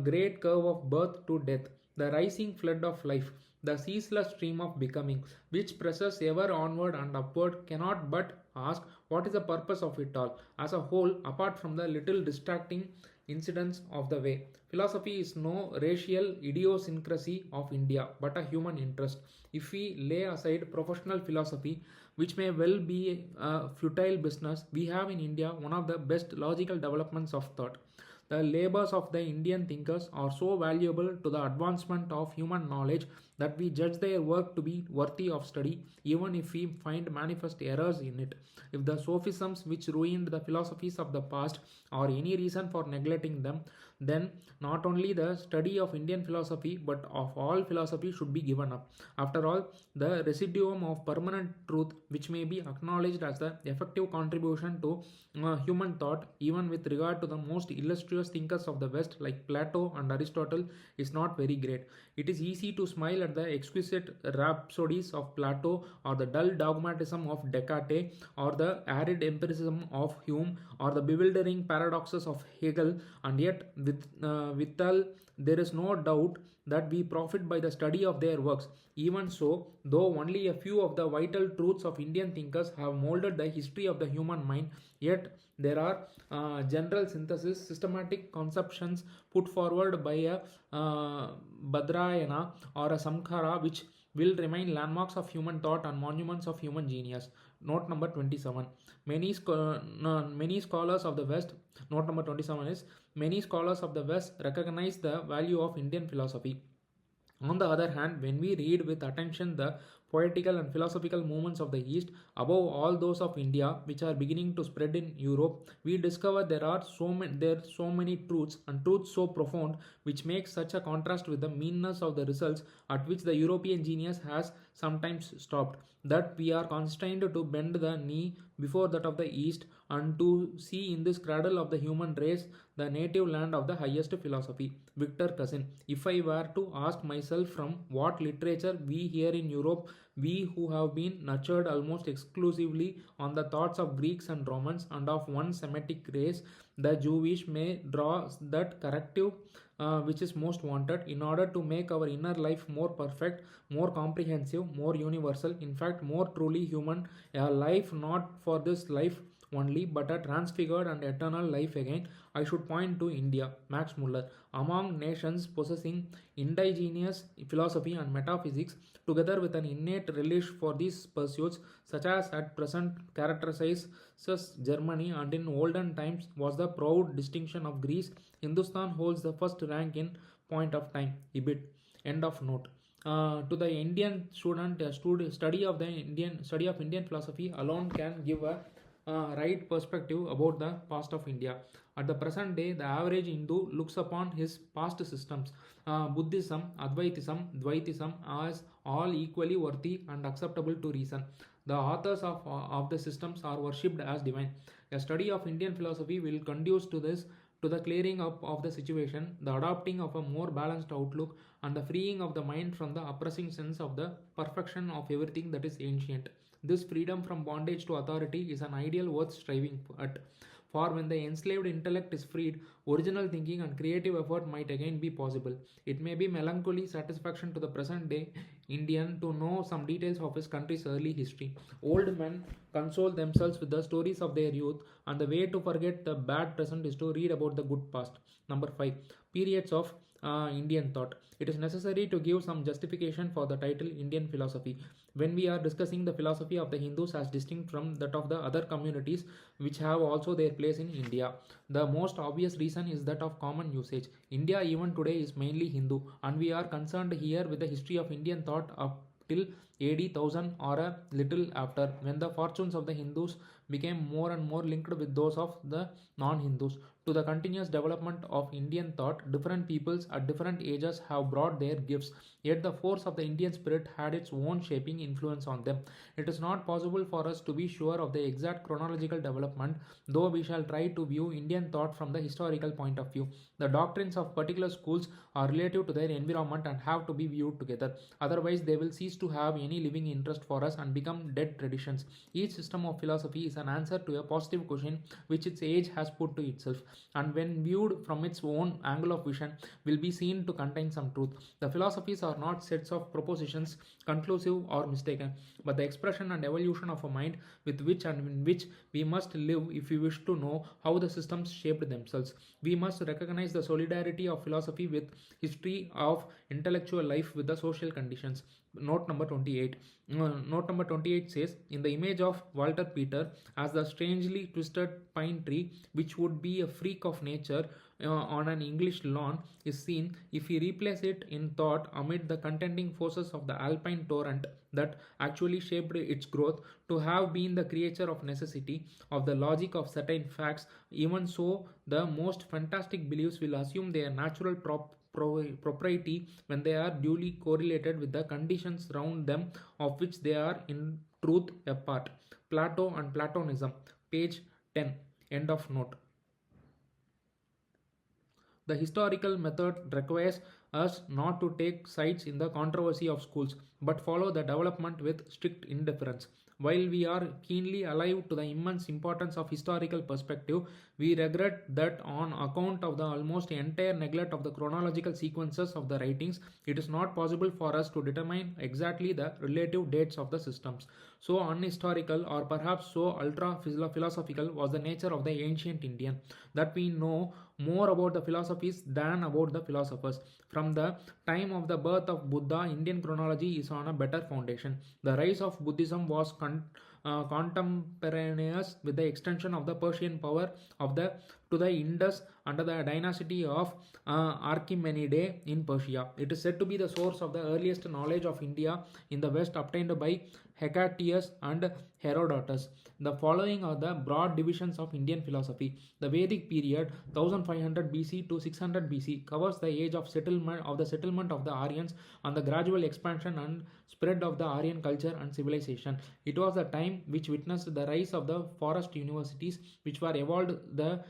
great curve of birth to death, the rising flood of life, the ceaseless stream of becoming, which presses ever onward and upward, cannot but ask what is the purpose of it all, as a whole, apart from the little distracting incidents of the way. Philosophy is no racial idiosyncrasy of India, but a human interest. If we lay aside professional philosophy, which may well be a futile business, we have in India one of the best logical developments of thought. The labors of the Indian thinkers are so valuable to the advancement of human knowledge that we judge their work to be worthy of study, even if we find manifest errors in it. If the sophisms which ruined the philosophies of the past are any reason for neglecting them, then not only the study of Indian philosophy but of all philosophy should be given up. After all, the residuum of permanent truth, which may be acknowledged as the effective contribution to human thought, even with regard to the most illustrious thinkers of the West like Plato and Aristotle, is not very great. It is easy to smile at the exquisite rhapsodies of Plato, or the dull dogmatism of Descartes, or the arid empiricism of Hume, or the bewildering paradoxes of Hegel, and yet withal there is no doubt that we profit by the study of their works. Even so, though only a few of the vital truths of Indian thinkers have molded the history of the human mind, yet there are general synthesis, systematic conceptions put forward by a Badrayana or a Samkhara, which will remain landmarks of human thought and monuments of human genius. Note number 27. Many scholars of the West, note number 27 is, many scholars of the West recognize the value of Indian philosophy. On the other hand, when we read with attention the poetical and philosophical movements of the East, above all those of India, which are beginning to spread in Europe, we discover there are so many truths, and truths so profound, which makes such a contrast with the meanness of the results at which the European genius has sometimes stopped, that we are constrained to bend the knee before that of the East, and to see in this cradle of the human race the native land of the highest philosophy. Victor Cousin. If I were to ask myself from what literature we here in Europe, we who have been nurtured almost exclusively on the thoughts of Greeks and Romans and of one Semitic race, the Jewish, may draw that corrective which is most wanted in order to make our inner life more perfect, more comprehensive, more universal, in fact, more truly human, a life not for this life only, but a transfigured and eternal life again, I should point to India. Max Muller. Among nations possessing indigenous philosophy and metaphysics, together with an innate relish for these pursuits, such as at present characterizes Germany and in olden times was the proud distinction of Greece, Hindustan holds the first rank in point of time. Ibid. End of note. To the Indian student, study of Indian philosophy alone can give a right perspective about the past of India. At the present day, the average Hindu looks upon his past systems, Buddhism, Advaitism, Dvaitism, as all equally worthy and acceptable to reason. The authors of the systems are worshipped as divine. A study of Indian philosophy will conduce to this, to the clearing up of the situation, the adopting of a more balanced outlook, and the freeing of the mind from the oppressing sense of the perfection of everything that is ancient. This freedom from bondage to authority is an ideal worth striving at. For when the enslaved intellect is freed, original thinking and creative effort might again be possible. It may be melancholy satisfaction to the present day Indian to know some details of his country's early history. Old men console themselves with the stories of their youth, and the way to forget the bad present is to read about the good past. Number 5. Periods of Indian thought. It is necessary to give some justification for the title Indian philosophy when we are discussing the philosophy of the Hindus as distinct from that of the other communities which have also their place in India. The most obvious reason is that of common usage. India even today is mainly Hindu, and we are concerned here with the history of Indian thought up till AD 1000 or a little after, when the fortunes of the Hindus became more and more linked with those of the non-Hindus. To the continuous development of Indian thought, different peoples at different ages have brought their gifts, yet the force of the Indian spirit had its own shaping influence on them. It is not possible for us to be sure of the exact chronological development, though we shall try to view Indian thought from the historical point of view. The doctrines of particular schools are relative to their environment and have to be viewed together. Otherwise, they will cease to have any living interest for us and become dead traditions. Each system of philosophy is an answer to a positive question which its age has put to itself, and when viewed from its own angle of vision, will be seen to contain some truth. The philosophies are not sets of propositions, conclusive or mistaken, but the expression and evolution of a mind with which and in which we must live if we wish to know how the systems shaped themselves. We must recognize the solidarity of philosophy with history of intellectual life with the social conditions. Note number 28. Note number 28 says, in the image of Walter Peter as the strangely twisted pine tree, which would be a freak of nature on an English lawn, is seen if we replace it in thought amid the contending forces of the alpine torrent that actually shaped its growth to have been the creature of necessity, of the logic of certain facts. Even so, the most fantastic beliefs will assume their natural propriety when they are duly correlated with the conditions around them of which they are in truth a part. Plato and Platonism, page 10. End of note. The historical method requires us not to take sides in the controversy of schools, but follow the development with strict indifference. While we are keenly alive to the immense importance of historical perspective, we regret that on account of the almost entire neglect of the chronological sequences of the writings, it is not possible for us to determine exactly the relative dates of the systems. So unhistorical, or perhaps so ultra philosophical, was the nature of the ancient Indian that we know more about the philosophies than about the philosophers. From the time of the birth of Buddha, Indian chronology is on a better foundation. The rise of Buddhism was contemporaneous with the extension of the Persian power of the to the Indus under the dynasty of Achaemenid in Persia. It is said to be the source of the earliest knowledge of India in the West obtained by Hecataeus and Herodotus. The following are the broad divisions of Indian philosophy. The Vedic period 1500 BC to 600 BC covers the age of settlement of the Aryans and the gradual expansion and spread of the Aryan culture and civilization. It was the time which witnessed the rise of the forest universities, which were evolved the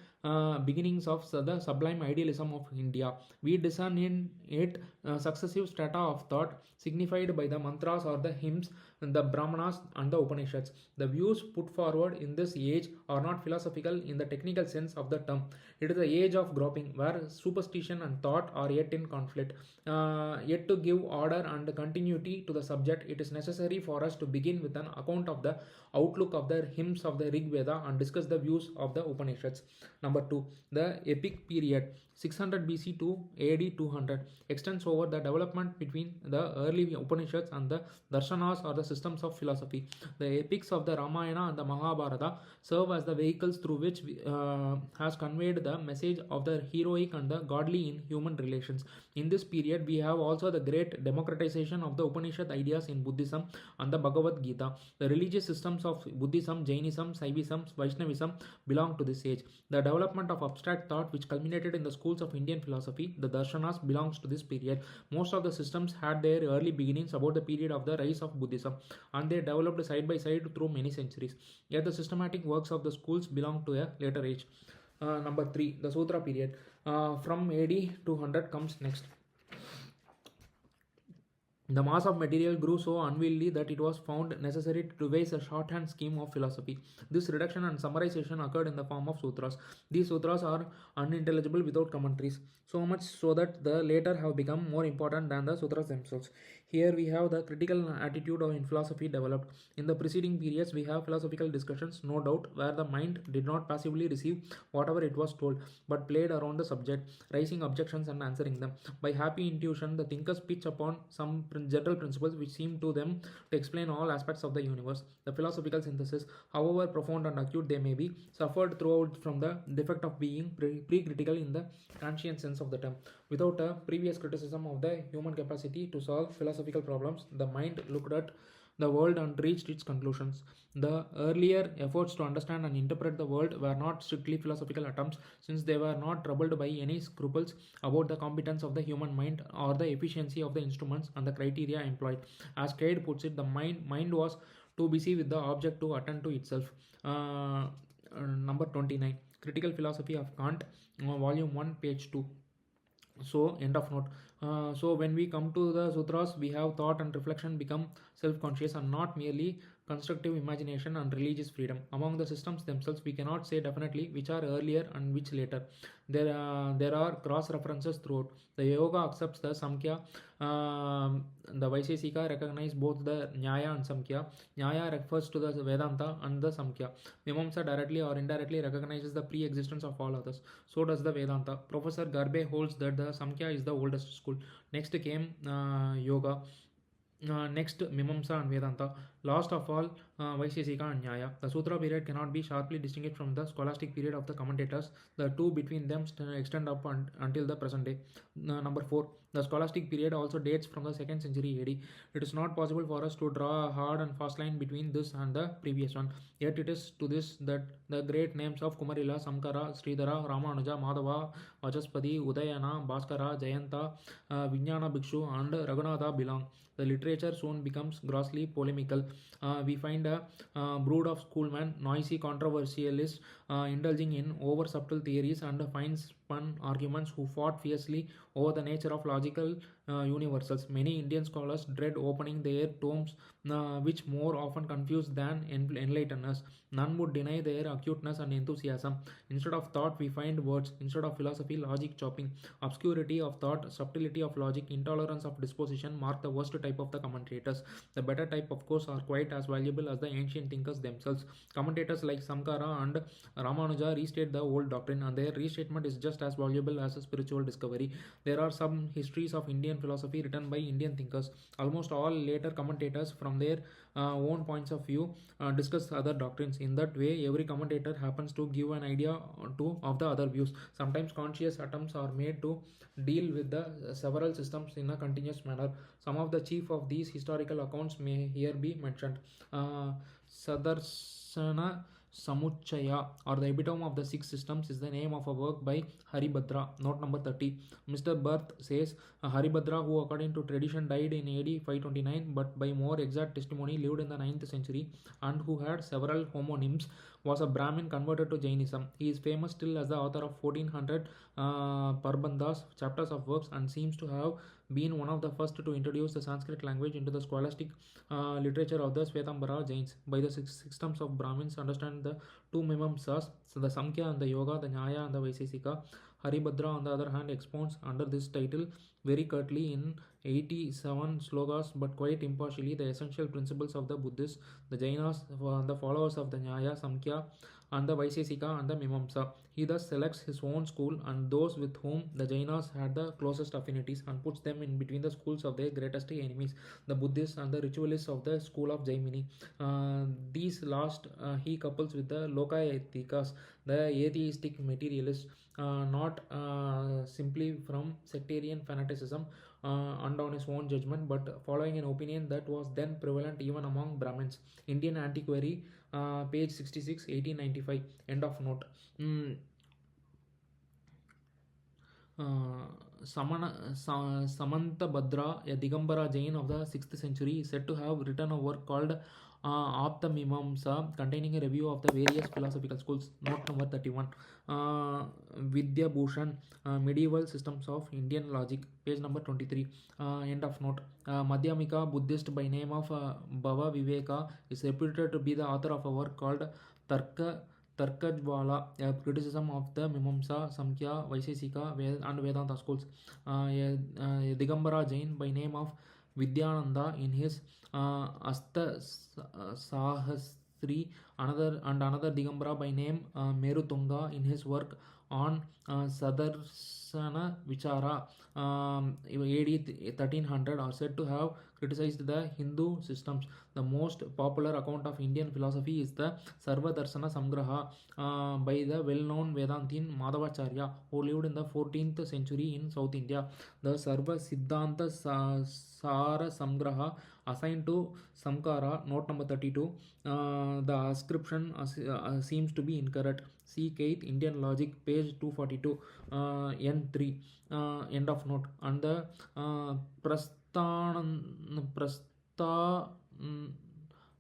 beginnings of the sublime idealism of India. We discern in it successive strata of thought signified by the mantras or the hymns, the Brahmanas and the Upanishads. The views put forward in this age are not philosophical in the technical sense of the term. It is the age of groping, where superstition and thought are yet in conflict. Yet to give order and continuity to the subject, it is necessary for us to begin with an account of the outlook of the hymns of the Rig Veda and discuss the views of the Upanishads. Number 2. The epic period 600 BC to AD 200 extends over the development between the early Upanishads and the darshanas or the systems of philosophy. The epics of the Ramayana and the Mahabharata serve as the vehicles through which has conveyed the message of the heroic and the godly in human relations. In this period, we have also the great democratization of the Upanishad ideas in Buddhism and the Bhagavad Gita. The religious systems of Buddhism, Jainism, Saivism, Vaishnavism belong to this age. The development of abstract thought, which culminated in the schools of Indian philosophy, the darshanas, belongs to this period. Most of the systems had their early beginnings about the period of the rise of Buddhism, and they developed side by side through many centuries. Yet the systematic works of the schools belong to a later age. Number 3. The Sutra period from AD 200 comes next. The mass of material grew so unwieldy that it was found necessary to devise a shorthand scheme of philosophy. This reduction and summarization occurred in the form of sutras. These sutras are unintelligible without commentaries, so much so that the later have become more important than the sutras themselves. Here we have the critical attitude in philosophy developed. In the preceding periods, we have philosophical discussions, no doubt, where the mind did not passively receive whatever it was told, but played around the subject, raising objections and answering them. By happy intuition, the thinkers pitch upon some general principles which seem to them to explain all aspects of the universe. The philosophical synthesis, however profound and acute they may be, suffered throughout from the defect of being pre-critical in the conscious sense of the term. Without a previous criticism of the human capacity to solve philosophical problems, the mind looked at the world and reached its conclusions. The earlier efforts to understand and interpret the world were not strictly philosophical attempts, since they were not troubled by any scruples about the competence of the human mind or the efficiency of the instruments and the criteria employed. As Cade puts it, the mind was too busy with the object to attend to itself. Number 29. Critical Philosophy of Kant, Volume 1, page 2. So end of note. So when we come to the sutras, we have thought and reflection become self-conscious and not merely constructive imagination and religious freedom. Among the systems themselves, we cannot say definitely which are earlier and which later. There are cross references throughout. The yoga accepts the Samkhya. The Vaisheshika recognize both the Nyaya and Samkhya. Nyaya refers to the Vedanta and the Samkhya. Mimamsa directly or indirectly recognizes the pre-existence of all others. So does the Vedanta. Professor Garbe holds that the Samkhya is the oldest school. Next came Yoga. Next, Mimamsa and Vedanta. Last of all, Vaisheshika and Nyaya. The Sutra period cannot be sharply distinguished from the scholastic period of the commentators. The two between them extend up until the present day. Number 4. The scholastic period also dates from the 2nd century AD. It is not possible for us to draw a hard and fast line between this and the previous one. Yet it is to this that the great names of Kumarila, Samkara, Sridhara, Ramanuja, Madhava, Vachaspati, Udayana, Bhaskara, Jayanta, Vijnana Bhikshu, and Raghunatha belong. The literature soon becomes grossly polemical. We find a brood of schoolmen, noisy controversialists, indulging in over subtle theories and fine spun arguments who fought fiercely over the nature of logical universals. Many Indian scholars dread opening their tomes, which more often confuse than enlighten us. None would deny their acuteness and enthusiasm. Instead of thought, we find words. Instead of philosophy, logic chopping. Obscurity of thought, subtlety of logic, intolerance of disposition mark the worst type of the commentators. The better type, of course, are quite as valuable as the ancient thinkers themselves. Commentators like Samkara and Ramanuja restate the old doctrine, and their restatement is just as valuable as a spiritual discovery. There are some histories of Indian philosophy written by Indian thinkers. Almost all later commentators, from their own points of view, discuss other doctrines. In that way, every commentator happens to give an idea or two of the other views. Sometimes conscious attempts are made to deal with the several systems in a continuous manner. Some of the chief of these historical accounts may here be mentioned. Sadarsana Samuchaya, or the epitome of the six systems, is the name of a work by Haribhadra. Note number 30. Mr. Barth says Haribhadra, who according to tradition died in AD 529 but by more exact testimony lived in the 9th century and who had several homonyms, was a Brahmin converted to Jainism. He is famous still as the author of 1400 Parbandhas, chapters of works, and seems to have been one of the first to introduce the Sanskrit language into the scholastic literature of the Svetambara Jains. By the six systems of Brahmins, understand the two Mimamsas, so the Samkhya and the Yoga, the Nyaya and the Vaisesika. Haribhadra, on the other hand, expounds under this title very curtly in 87 slokas but quite impartially the essential principles of the Buddhists, the Jainas, the followers of the Nyaya, Samkhya, and the Vaisesika and the Mimamsa. He thus selects his own school and those with whom the Jainas had the closest affinities and puts them in between the schools of their greatest enemies, the Buddhists and the ritualists of the school of Jaimini. These last he couples with the Lokayatikas, the atheistic materialists, not simply from sectarian fanaticism and on his own judgment, but following an opinion that was then prevalent even among Brahmins. Indian Antiquary, page 66, 1895. End of note. Samantabhadra, a Digambara Jain of the 6th century, is said to have written a work called Aptamimamsa, containing a review of the various philosophical schools. Note number 31. Vidya Bhushan, Medieval Systems of Indian Logic, page number 23. End of note. Madhyamika Buddhist by name of Bhava Viveka is reputed to be the author of a work called Tarkajwala, a criticism of the Mimamsa, Samkhya, Vaisesika, and Vedanta schools. A Digambara Jain by name of Vidyananda in his Asta Sahasri, another Digambara by name Merutunga in his work on Sadarsana Vichara, AD 1300, are said to have criticized the Hindu systems. The most popular account of Indian philosophy is the Sarva Darsana Samgraha by the well-known Vedantin Madhavacharya, who lived in the 14th century in South India. The Sarva Siddhanta Sara Samgraha assigned to Samkara, note number 32. The ascription seems to be incorrect. See Keith, Indian Logic, page 242, N3. End of note. And the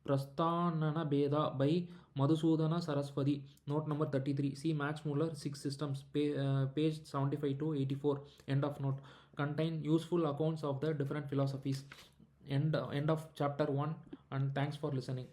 Prasthanana Beda by Madhusudana Saraswati, note number 33. See Max Muller, Six Systems, page 75 to 84. End of note. Contain useful accounts of the different philosophies. End of chapter 1, and thanks for listening.